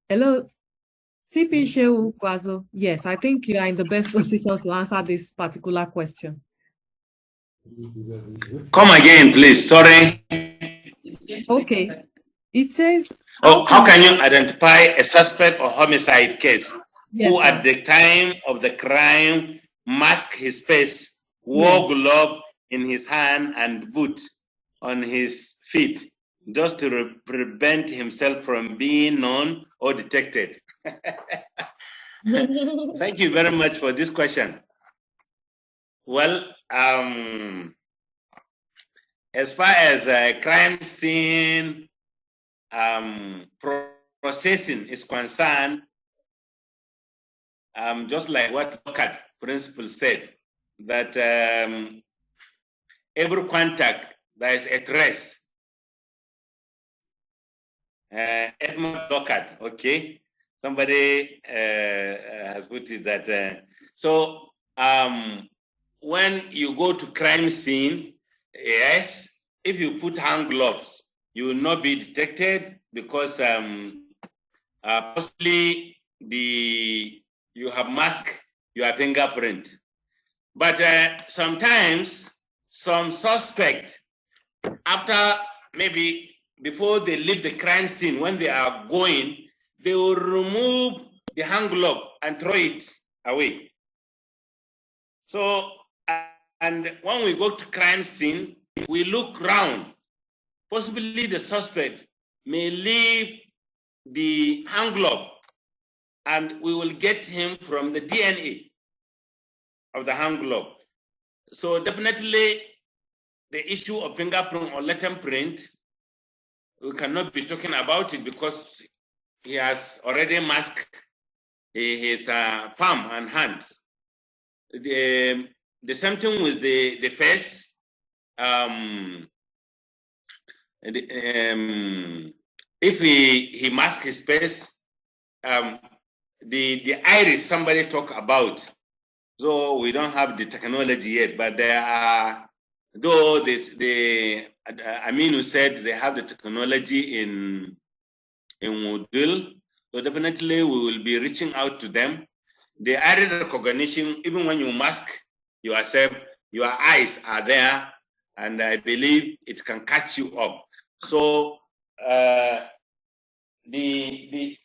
Hello, CP Shehu Gwarzo. Yes, I think you are in the best position to answer this particular question. Come again, please. Sorry. Okay. It says... how can you identify a suspect or homicide case who at the time of the crime masked his face, wore glove in his hand and boot on his feet, just to prevent himself from being known or detected? Thank you very much for this question. Well, as far as crime scene processing is concerned, just like what Lockard principle said, that every contact, there is a trace. Edmund Lockard, okay? Somebody has put it that. So when you go to crime scene, yes, if you put hand gloves, you will not be detected because possibly you have masked your fingerprint. But sometimes some suspect, after maybe before they leave the crime scene, when they are going, they will remove the hand glove and throw it away. So, and when we go to crime scene, we look round. Possibly the suspect may leave the hand glove, and we will get him from the DNA of the hand glove. So definitely the issue of fingerprint or latent print, we cannot be talking about it because he has already masked his palm and hands. The same thing with the face. If he masks his face, the iris somebody talk about. So we don't have the technology yet, but there are, though Aminu said they have the technology in Wudil, so definitely we will be reaching out to them. The iris recognition, even when you mask yourself, your eyes are there, and I believe it can catch you up. So the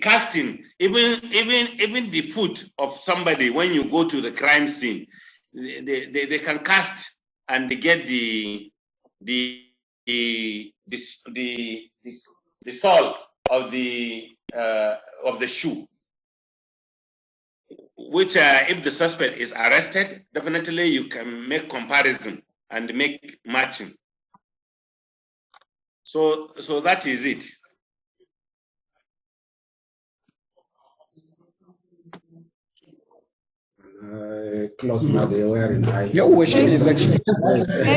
casting, even the foot of somebody when you go to the crime scene, they can cast and they get the sole of the shoe, which if the suspect is arrested, definitely you can make comparison and make matching. So that is it. Close my wearing eyes. Your question is actually.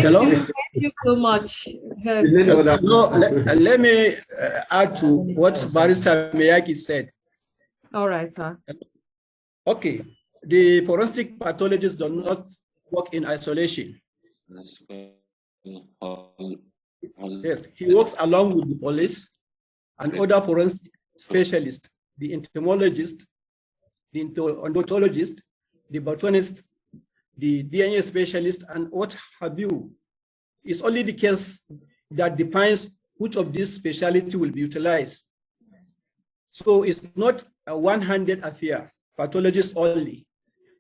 Hello? Thank you so much. Let me add to what Barrister Miyaki said. All right, sir. Okay. The forensic pathologist does not work in isolation. Yes, he works along with the police and other forensic specialists, the entomologist, the odontologist, the botanist, the DNA specialist, and what have you. It's only the case that defines which of these specialty will be utilized. So it's not a one-handed affair, pathologist only.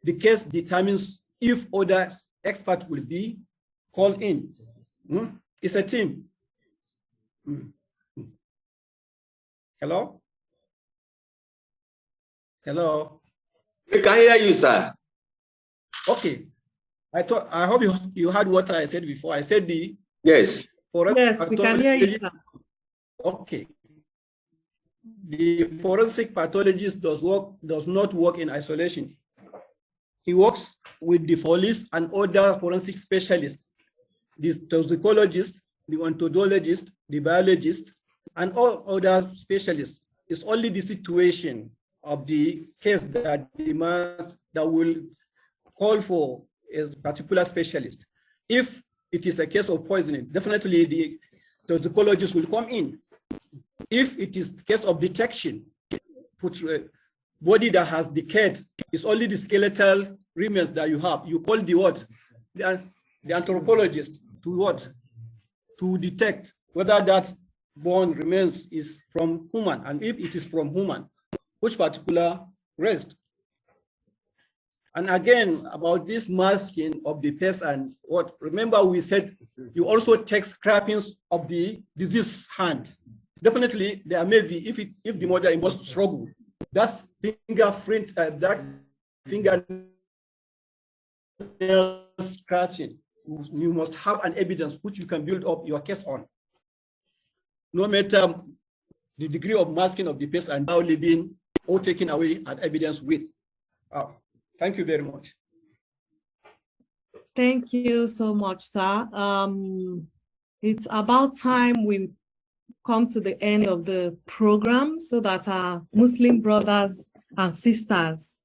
The case determines if other experts will be called in. It's a team. Hello? Hello? We can hear you, sir. Okay. I hope you heard what I said before. I said the yes. Yes, we can hear you, sir. Okay. The forensic pathologist does not work in isolation. He works with the police and other forensic specialists, the toxicologist, the ontologist, the biologist, and all other specialists. It's only the situation of the case that will call for a particular specialist. If it is a case of poisoning, definitely the toxicologist will come in. If it is case of detection, body that has decayed, it's only the skeletal remains that you have. You call the what? The anthropologist to what? To detect whether that bone remains is from human, and if it is from human, which particular race. And again, about this masking of the face and what, remember we said you also take scrapings of the diseased hand. Definitely there may be, if the mother must struggle, that's fingerprint, that fingernail scratching. You must have an evidence which you can build up your case on. No matter the degree of masking of the face and now living or taking away an evidence with. Thank you very much. Thank you so much, sir. It's about time we come to the end of the program so that our Muslim brothers and sisters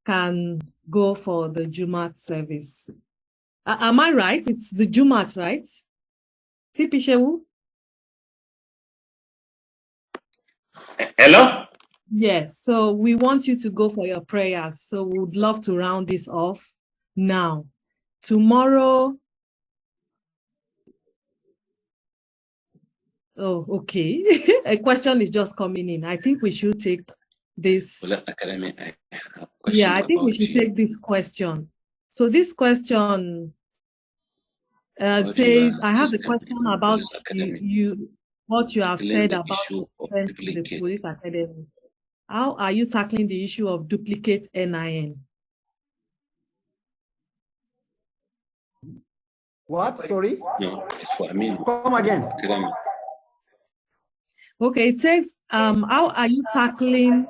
can go for the Jumat service. Am I right? It's the Jumat, right? CP Shehu? Hello? Yes, so we want you to go for your prayers. So we would love to round this off now. Tomorrow. Oh, okay. A question is just coming in. I think we should take this. Yeah, I think we should take this question. So this question says, I have a question about what you have said about the strength of the police academy. How are you tackling the issue of duplicate NIN? What? Sorry? No, it's for Amin. Come again. Okay, it says, how are you tackling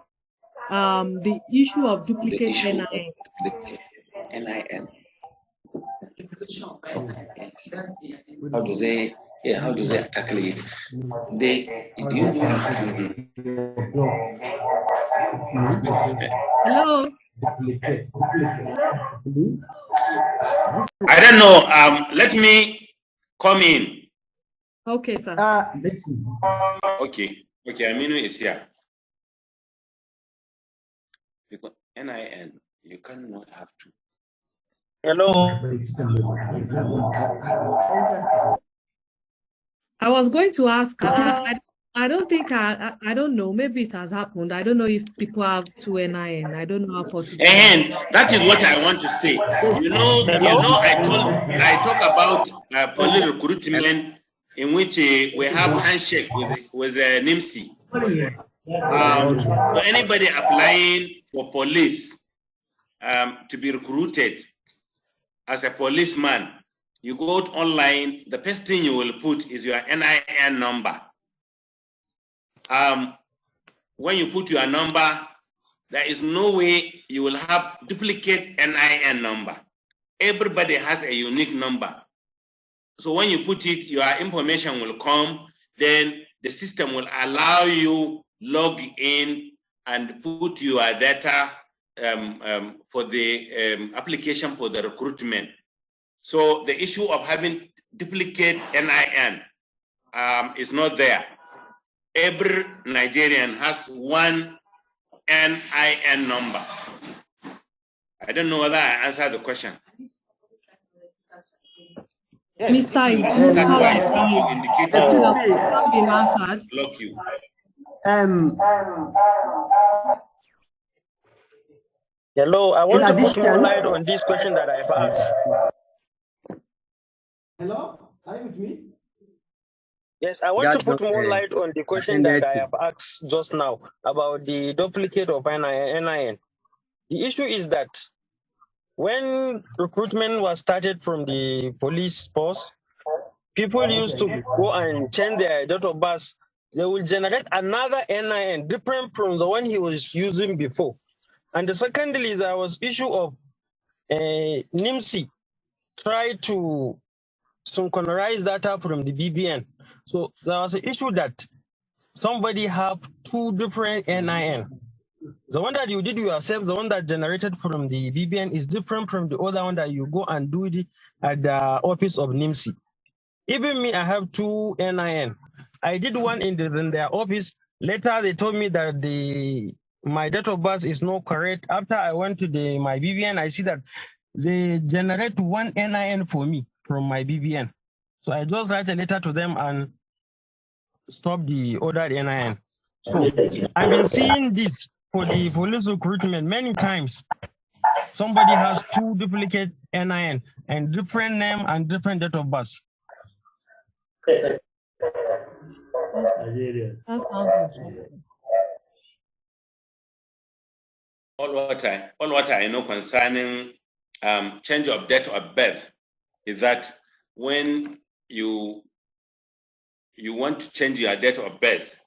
the issue of duplicate NIN? NIN. How do they tackle it? Hello? I don't know. Let me come in. Okay, sir. Okay, Aminu is here. Because NIN, you cannot have to. Hello. I was going to ask, I don't think, I don't know, maybe it has happened. I don't know if people have two NIN. I don't know how possible. And that is what I want to say. You know, I talk about police recruitment in which we have handshake with NIMSI. So anybody applying for police to be recruited as a policeman, you go online, the first thing you will put is your NIN number. When you put your number, there is no way you will have duplicate NIN number. Everybody has a unique number. So when you put it, your information will come, then the system will allow you log in and put your data for the application for the recruitment. So the issue of having duplicate NIN is not there. Every Nigerian has one NIN number. I don't know whether I answered the question. Yes. Mr. Block you. Hello, I want to put more light on this question that I've asked. Hello, are you with me? Yes, I want to put more light on the question that I have asked just now about the duplicate of NIN. The issue is that when recruitment was started from the police force, people used to go and change their date of birth. They will generate another NIN different from the one he was using before. And the secondly, there was issue of NIMSI try to synchronize data from the BBN. So there was an issue that somebody have two different NIN. The one that you did yourself, the one that generated from the BBN is different from the other one that you go and do it at the office of NIMSI. Even me, I have two NIN. I did one in their office. Later, they told me that my date of birth is not correct. After I went to my BBN, I see that they generate one NIN for me from my BBN. So I just write a letter to them and stop the other NIN. So I've been seeing this for the police recruitment many times. Somebody has two duplicate NIN and different name and different date of birth. That sounds interesting. All what I know concerning change of date of birth is that when you want to change your date of birth,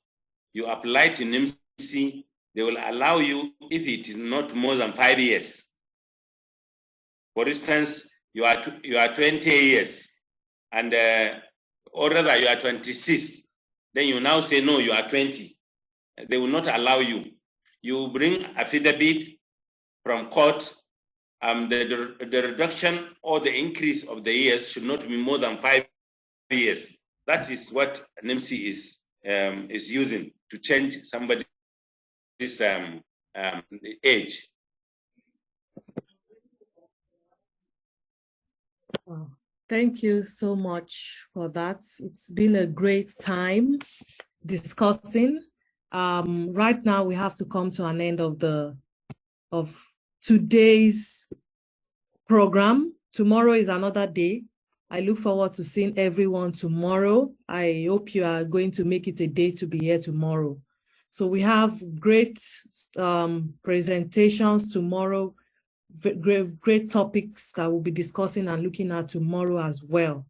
you apply to NIMSI. They will allow you if it is not more than 5 years. For instance, you are 20 years, and or rather you are 26. Then you now say no, you are 20. They will not allow you. You bring affidavit from court. The reduction or the increase of the years should not be more than 5 years. That is what NIMSI is using to change somebody's age. Wow. Thank you so much for that. It's been a great time discussing. Right now, we have to come to an end of today's program. Tomorrow is another day. I look forward to seeing everyone tomorrow. I hope you are going to make it a day to be here tomorrow. So we have great presentations tomorrow, great topics that we'll be discussing and looking at tomorrow as well.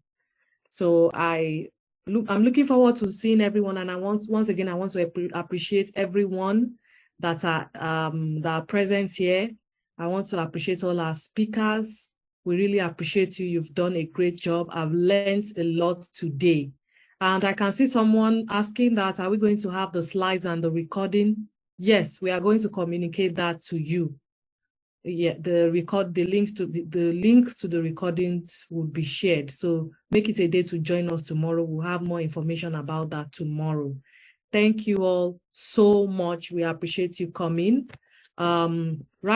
So I'm looking forward to seeing everyone, and once again I want to appreciate everyone that are present here. I want to appreciate all our speakers. We really appreciate you. You've done a great job. I've learned a lot today. And I can see someone asking that, are we going to have the slides and the recording? Yes, we are going to communicate that to you. Yeah, the link to the recordings will be shared. So make it a day to join us tomorrow. We'll have more information about that tomorrow. Thank you all so much. We appreciate you coming.